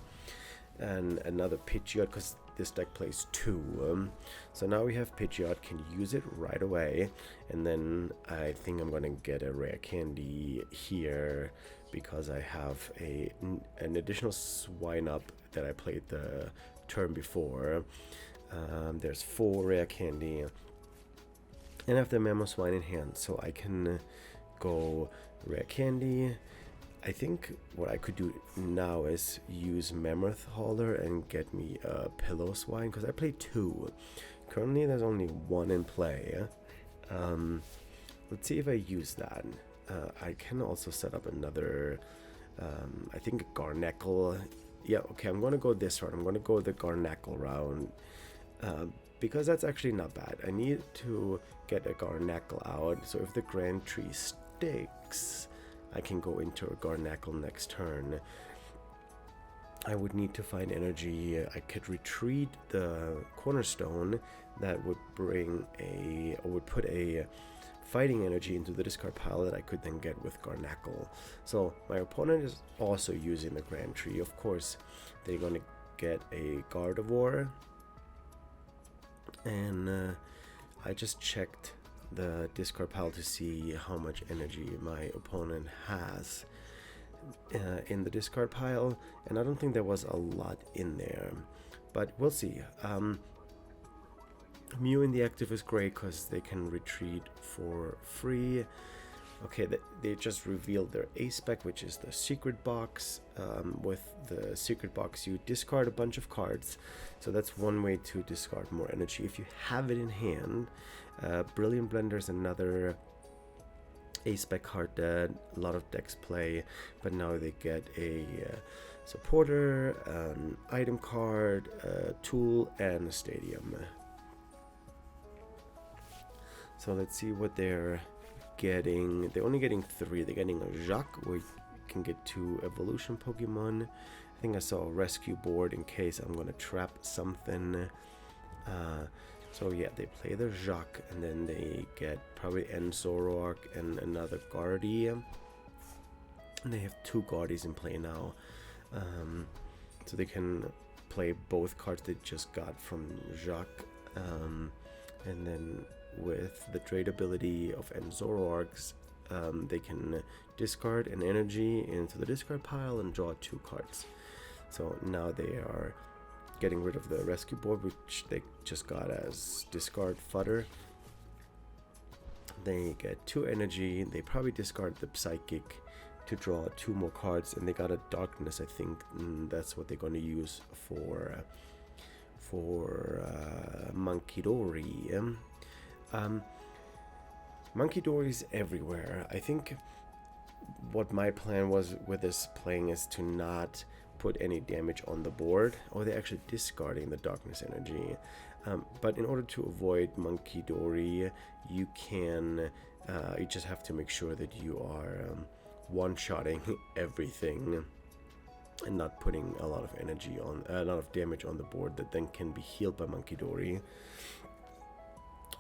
and another Pidgeot, because this deck plays 2. So now we have Pidgeot, can use it right away. And then I think I'm going to get a rare candy here because I have an additional Swinub that I played the turn before. There's 4 rare candy, and I have the Mamoswine in hand, so I can go rare candy. I think what I could do now is use Mammoth Hauler and get me a Piloswine, because I play 2. Currently there's only 1 in play. Let's see if I use that. I can also set up another, I think a Garneckle. Yeah, okay, I'm going to go this route. I'm going to go the Garneckle route. Because that's actually not bad. I need to get a Garneckle out, so if the Grand Tree sticks, I can go into a Garneckle next turn. I would need to find energy. I could retreat the Cornerstone. That would would put a fighting energy into the discard pile that I could then get with Garneckle. So my opponent is also using the Grand Tree. Of course, they're going to get a Gardevoir. And I just checked the discard pile to see how much energy my opponent has in the discard pile, and I don't think there was a lot in there, but we'll see. Mew in the active is great because they can retreat for free. Okay, they just revealed their A-Spec, which is the secret box. With the secret box, you discard a bunch of cards. So that's one way to discard more energy. If you have it in hand, Brilliant Blender is another A-Spec card that a lot of decks play. But now they get a supporter, an item card, a tool, and a stadium. So let's see what they're getting. They're only getting 3. They're getting a Jacques, where you can get 2 evolution Pokemon. I think I saw a rescue board in case I'm gonna trap something. So yeah, they play their Jacques, and then they get probably Enzorog and another Guardy. And they have 2 Guardies in play now. So they can play both cards they just got from Jacques. And then with the trade ability of Enzororgs, they can discard an energy into the discard pile and draw 2 cards. So now they are getting rid of the rescue board, which they just got as discard fodder. They get 2 energy. They probably discard the Psychic to draw 2 more cards, and they got a Darkness, I think. That's what they're going to use for Monkidori. Monkidori is everywhere. I think what my plan was with this playing is to not put any damage on the board. Oh, they're actually discarding the darkness energy. But in order to avoid Monkey Dory, you can, you just have to make sure that you are one-shotting everything and not putting a lot of energy on, a lot of damage on the board that then can be healed by Monkey Dory.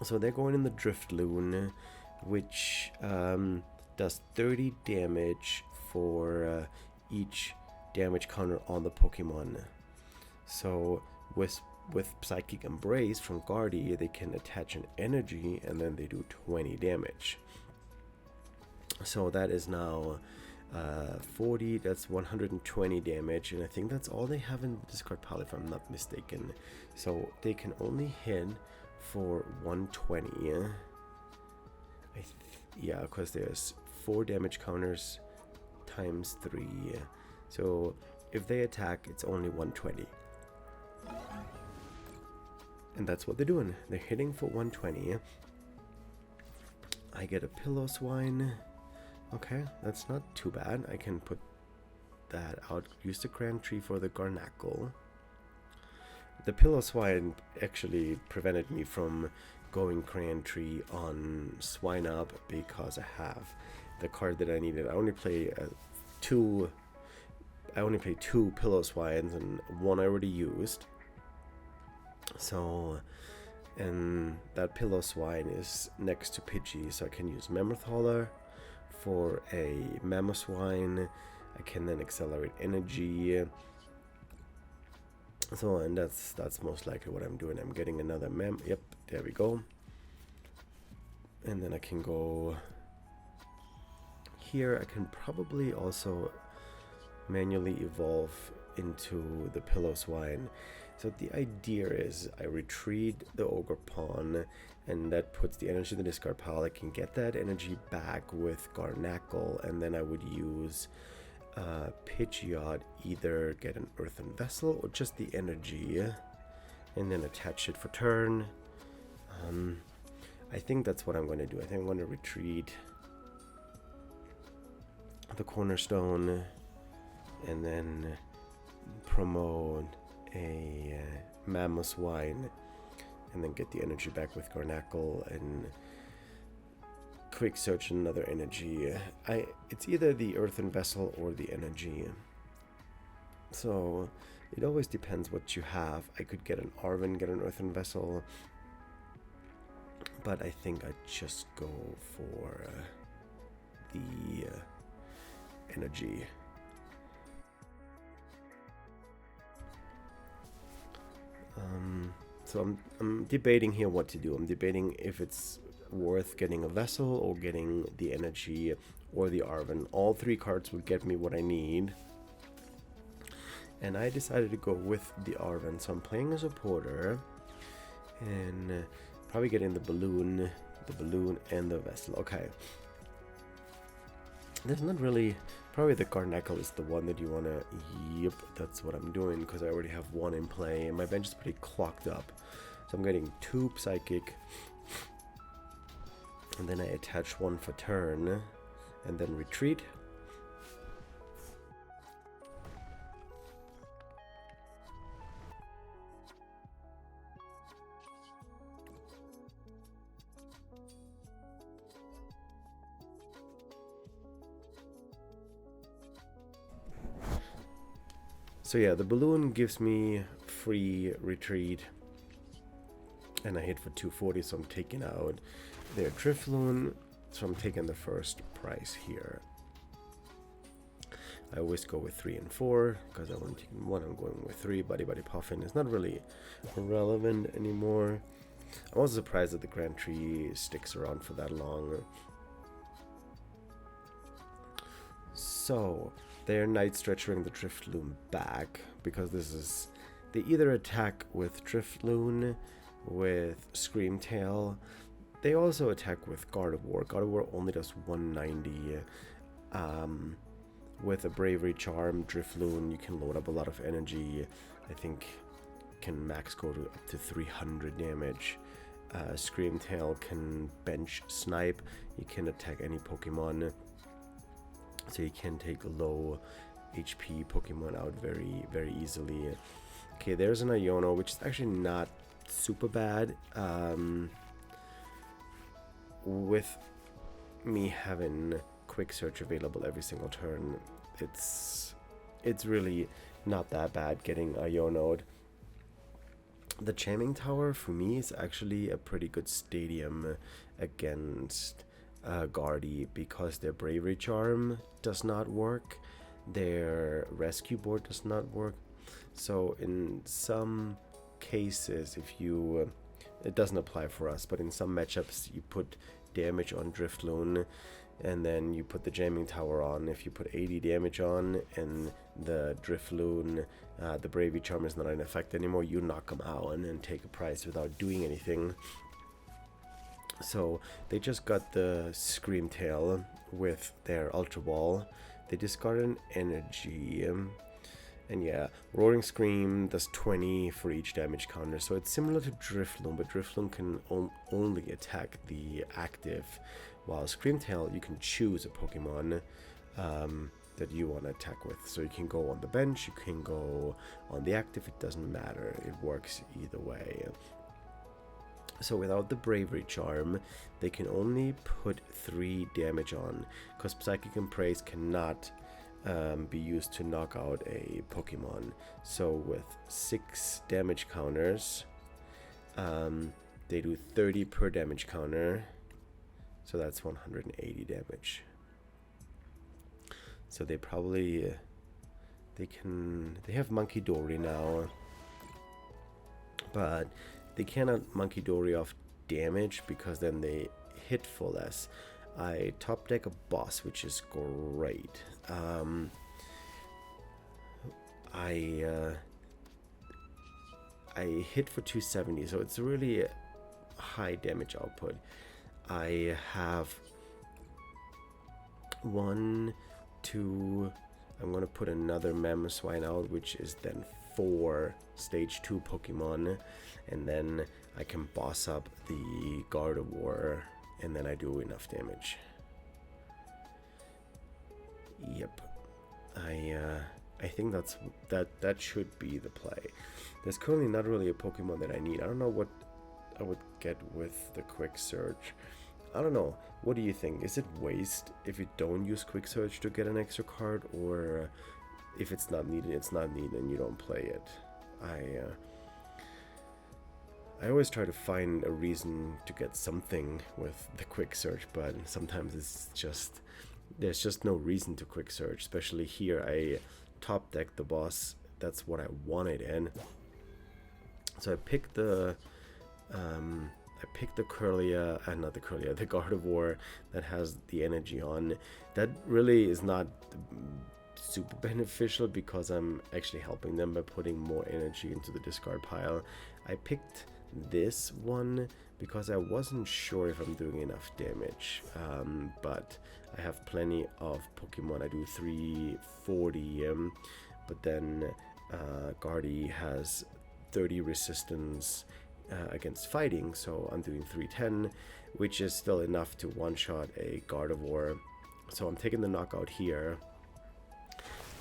So they're going in the Drifloon, which does 30 damage for each damage counter on the Pokemon. So with Psychic Embrace from Guardy, they can attach an energy and then they do 20 damage. So that is now 40, that's 120 damage, and I think that's all they have in the discard pile if I'm not mistaken. So they can only hit for 120. Yeah, because there's 4 damage counters times 3. So if they attack, it's only 120. And that's what they're doing. They're hitting for 120. I get a Piloswine. Okay, that's not too bad. I can put that out. Use the Grand Tree for the Gardevoir. The Piloswine actually prevented me from going Grand Tree on Swinub because I have the card that I needed. I only play two Piloswines and one I already used. So, and that Piloswine is next to Pidgey, so I can use Mammoth Hauler for a Mamoswine. I can then accelerate energy. So, and that's most likely what I'm doing. I'm getting another yep, there we go. And then I can go here. I can probably also manually evolve into the Piloswine. So the idea is I retreat the Ogre Pawn, and that puts the energy in the discard pile. I can get that energy back with Gardevoir, and then I would use Pidgeot, either get an Earthen Vessel or just the energy, and then attach it for turn. I think that's what I'm going to do. I think I'm going to retreat the Cornerstone and then promote a Mamoswine and then get the energy back with Gardevoir and quick search another energy. It's either the Earthen Vessel or the energy. So it always depends what you have. I could get an Arven, get an Earthen Vessel, but I think I'd just go for the energy. So I'm debating here what to do. I'm debating if it's worth getting a Vessel or getting the energy or the Arven. All 3 cards would get me what I need. And I decided to go with the Arven. So I'm playing as a Porter and probably getting the balloon and the Vessel. Okay. There's not really, probably the Gardevoir is the one that you want to, yep, that's what I'm doing because I already have 1 in play and my bench is pretty clogged up. So I'm getting 2 Psychic and then I attach 1 for turn and then retreat. So yeah, the balloon gives me free retreat and I hit for 240, so I'm taking out their Drifloon, so I'm taking the first price here. I always go with 3 and 4 because I want to take 1. I'm going with 3. Buddy Puffin is not really relevant anymore. I'm also surprised that the Grand Tree sticks around for that long. So they're Night Stretchering the Drifloon back because this is, they either attack with Drifloon, with Screamtail. They also attack with Gardevoir. Gardevoir only does 190. With a Bravery Charm, Drifloon, you can load up a lot of energy. I think can max go to up to 300 damage. Screamtail can bench Snipe. You can attack any Pokemon. so you can take low HP Pokemon out very easily. Okay, there's an Iono, which is actually not super bad. With me having quick search available every single turn, it's really not that bad getting Iono'd. The Jamming Tower for me is actually a pretty good stadium against Guardy, because their Bravery Charm does not work, their Rescue Board does not work. So in some cases, if you it doesn't apply for us, but in some matchups you put damage on Drifloon and then you put the Jamming Tower on. If you put 80 damage on and the Drifloon, the Bravery Charm is not in effect anymore, you knock them out and take a prize without doing anything. So they just got the Scream Tail with their Ultra Ball. They discarded an energy. And yeah, Roaring Scream does 20 for each damage counter. So it's similar to Drifloon, but Drifloon can only attack the active. While Scream Tail, you can choose a Pokemon that you want to attack with. So you can go on the bench, you can go on the active, it doesn't matter. It works either way. So without the Bravery Charm, they can only put 3 damage on, because Psychic Embrace cannot be used to knock out a Pokemon. So with 6 damage counters, they do 30 per damage counter, so that's 180 damage. So they probably they have Monkey Dory now, but they cannot Monkey Dory off damage because then they hit for less. I top deck a boss, which is great. I hit for 270, so it's really a high damage output. I have 1, 2. I'm gonna put another Mamoswine out, which is then 4 stage 2 Pokemon, and then I can boss up the Gardevoir, and then I do enough damage. Yep, I think that should be the play. There's currently not really a Pokemon that I need. I don't know what I would get with the quick search. I don't know. What do you think? Is it waste if you don't use quick search to get an extra card, or if it's not needed, it's not needed and you don't play it? I always try to find a reason to get something with the quick search, but sometimes it's just there's just no reason to quick search. Especially here, I top decked the boss. That's what I wanted, and so I picked the Curlia, not the Curlia, the Gardevoir that has the energy on. That really is not super beneficial because I'm actually helping them by putting more energy into the discard pile. I picked this one because I wasn't sure if I'm doing enough damage, but I have plenty of Pokemon. I do 340, but then Guardy has 30 resistance against fighting, so I'm doing 310, which is still enough to one-shot a Gardevoir. So I'm taking the knockout here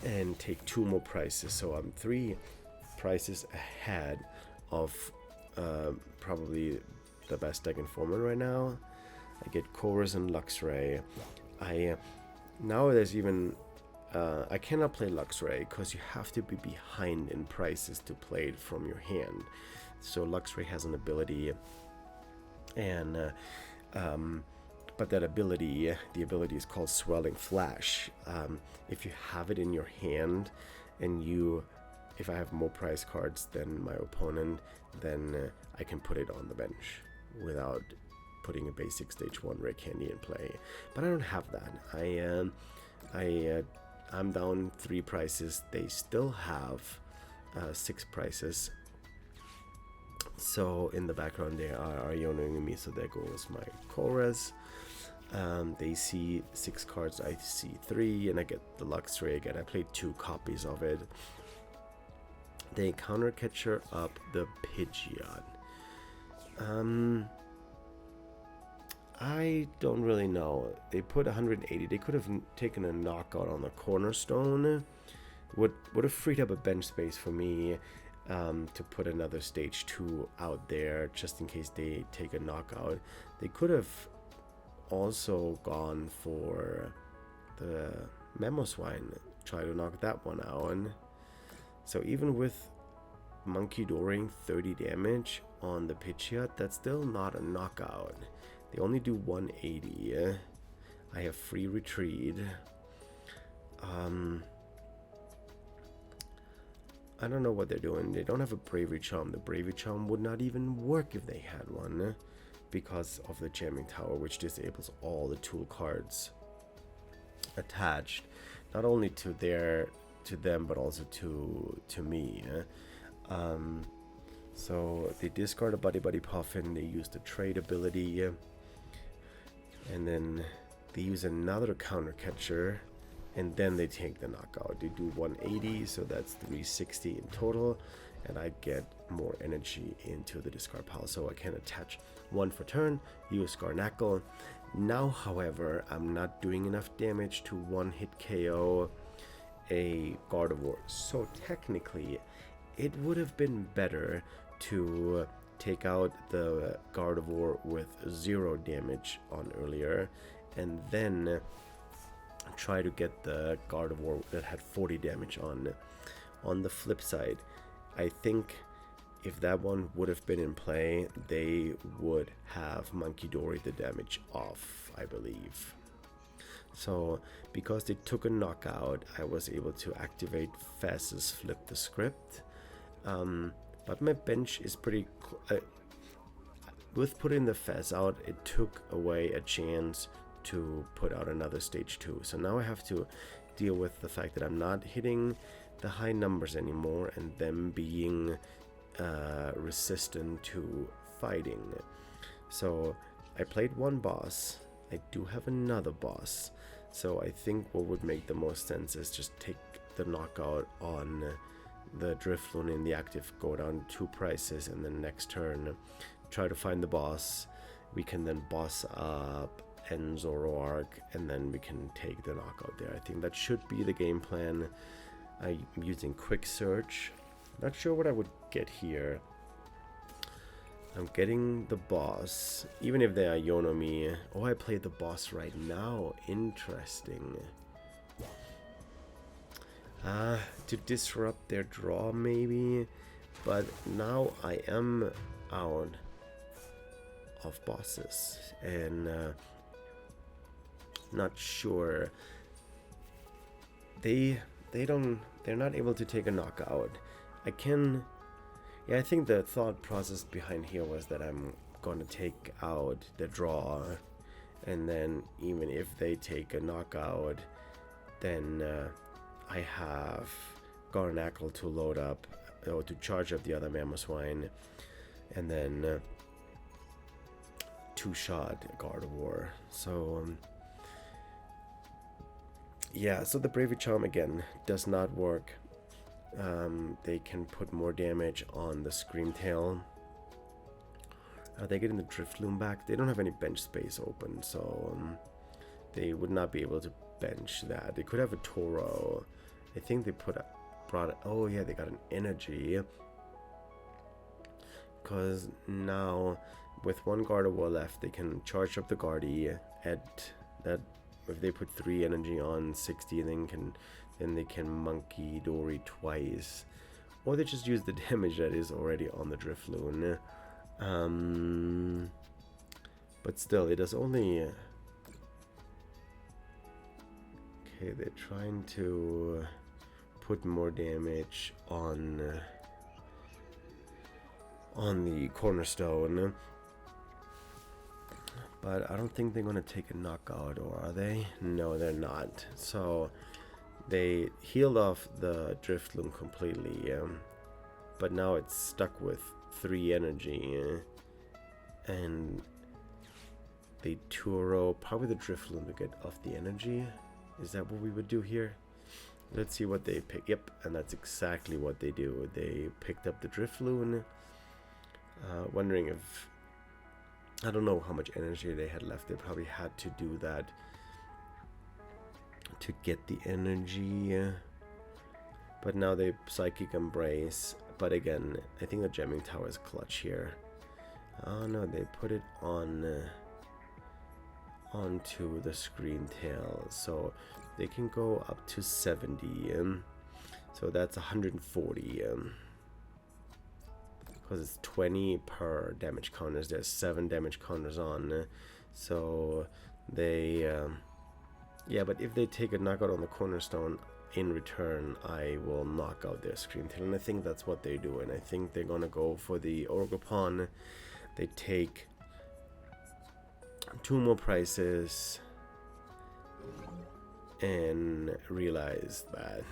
and take 2 more prizes, so I'm 3 prizes ahead of probably the best deck in Format right now. I get Chorus and Luxray. Now there's even I cannot play Luxray because you have to be behind in prices to play it from your hand. So Luxray has an ability, and but that ability, the ability is called Swelling Flash. If you have it in your hand, and if I have more prize cards than my opponent, then I can put it on the bench without putting a basic stage 1 rare candy in play. But I don't have that. I'm down 3 prizes. They still have 6 prizes. So in the background they are Ionoing me, so there goes my Chorus. They see 6 cards, I see 3, and I get the Luxray again. I played 2 copies of it. They counter catcher up the Pidgeot. I don't really know. They put 180. They could have taken a knockout on the cornerstone. Would have freed up a bench space for me to put another stage 2 out there just in case they take a knockout. They could have also gone for the Mamoswine, try to knock that one out. And so even with Monkey Doring 30 damage on the Pidgeot, that's still not a knockout. They only do 180. I have free retreat. I don't know what they're doing. They don't have a Bravery Charm. The Bravery Charm would not even work if they had one because of the Jamming Tower, which disables all the tool cards attached, not only to them but also to me. So they discard a Buddy Puffin. They use the trade ability, and then they use another counter catcher, and then they take the knockout. They do 180, so that's 360 in total, and I get more energy into the discard pile, so I can attach one for turn, use Gardevoir. Now, however, I'm not doing enough damage to one-hit KO a Gardevoir, so technically it would have been better to take out the Gardevoir with 0 damage on earlier, and then try to get the Gardevoir that had 40 damage on. On the flip side, I think if that one would have been in play, they would have Monkey Dory the damage off, I believe. So because they took a knockout, I was able to activate Fast's Flip the Script. But my bench is pretty with putting the Fast out, it took away a chance to put out another stage 2. So now I have to deal with the fact that I'm not hitting the high numbers anymore and them being resistant to fighting. So I played one boss. I do have another boss. So I think what would make the most sense is just take the knockout on the Drifloon in the active, go down 2 prices, and then next turn try to find the boss. We can then boss up and Zoroark, and then we can take the knockout there. I think that should be the game plan. I'm using quick search. Not sure what I would get here. I'm getting the boss, even if they are Yono me. Oh, I played the boss right now. Interesting. To disrupt their draw maybe, but now I am out of bosses and not sure. They're not able to take a knockout. I think the thought process behind here was that I'm gonna take out the draw, and then even if they take a knockout, then I have Gardevoir to load up, or to charge up the other Mamoswine, and then 2-shot Gardevoir. So yeah, so the Bravery Charm again does not work. They can put more damage on the Screamtail. Are they getting the Drifloon back? They don't have any bench space open, so they would not be able to bench that. They could have a Toro. I think they oh yeah, they got an energy. Because now with one Gardevoir left, they can charge up the Guardy at that. If they put 3 energy on 60, then they can Monkey Dory twice, or they just use the damage that is already on the Drifloon. But still, it does only. Okay, they're trying to put more damage on the Cornerstone. But I don't think they're going to take a knockout, or are they? No, they're not. So they healed off the Drifloon completely, but now it's stuck with 3 energy, and they Turo probably the Drifloon to get off the energy. Is that what we would do here? Let's see what they pick. Yep, and that's exactly what they do. They picked up the Drifloon. Wondering if I don't know how much energy they had left. They probably had to do that to get the energy. But now they Psychic Embrace. But again, I think the Gemming Tower is clutch here. Oh no, they put it on onto the Scream Tail, so they can go up to 70. So that's 140. Because it's 20 per damage counters. There's 7 damage counters on. So they yeah, but if they take a knockout on the Cornerstone, in return I will knock out their Scream Tail, and I think that's what they do. And I think they're gonna go for the Orgrimmon. They take 2 more prices and realize that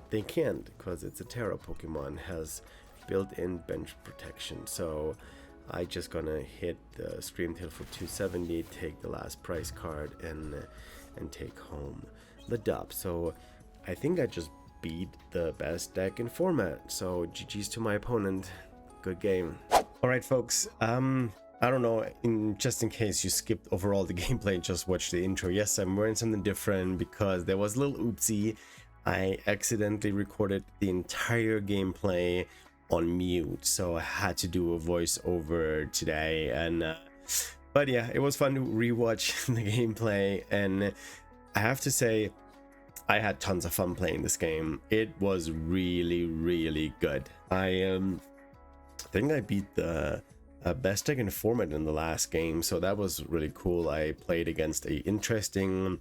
they can't, because it's a Terra Pokemon, has built-in bench protection. So I just gonna hit the Scream Tail for 270, take the last price card, and take home the dub. So I think I just beat the best deck in format. So GG's to my opponent. Good game. Alright folks, I don't know, just in case you skipped overall the gameplay and just watched the intro, yes, I'm wearing something different because there was a little oopsie. I accidentally recorded the entire gameplay on mute, so I had to do a voiceover today. And but yeah, it was fun to rewatch the gameplay, and I have to say I had tons of fun playing this game. It was really good. I think I beat the best deck in format in the last game, so that was really cool. I played against a interesting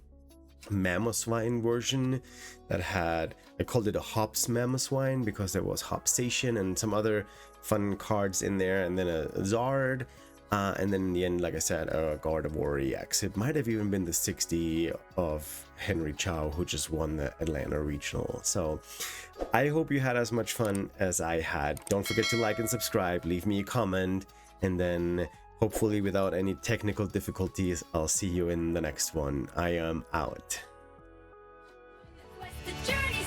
Mamoswine version that had, I called it a Hops Mamoswine because there was Hop Station and some other fun cards in there, and then a Zard, and then in the end, like I said, a Gardevoir EX. It might have even been the 60 of Henry Chow, who just won the Atlanta Regional. So I hope you had as much fun as I had. Don't forget to like and subscribe, leave me a comment, and then hopefully without any technical difficulties, I'll see you in the next one. I am out. The journey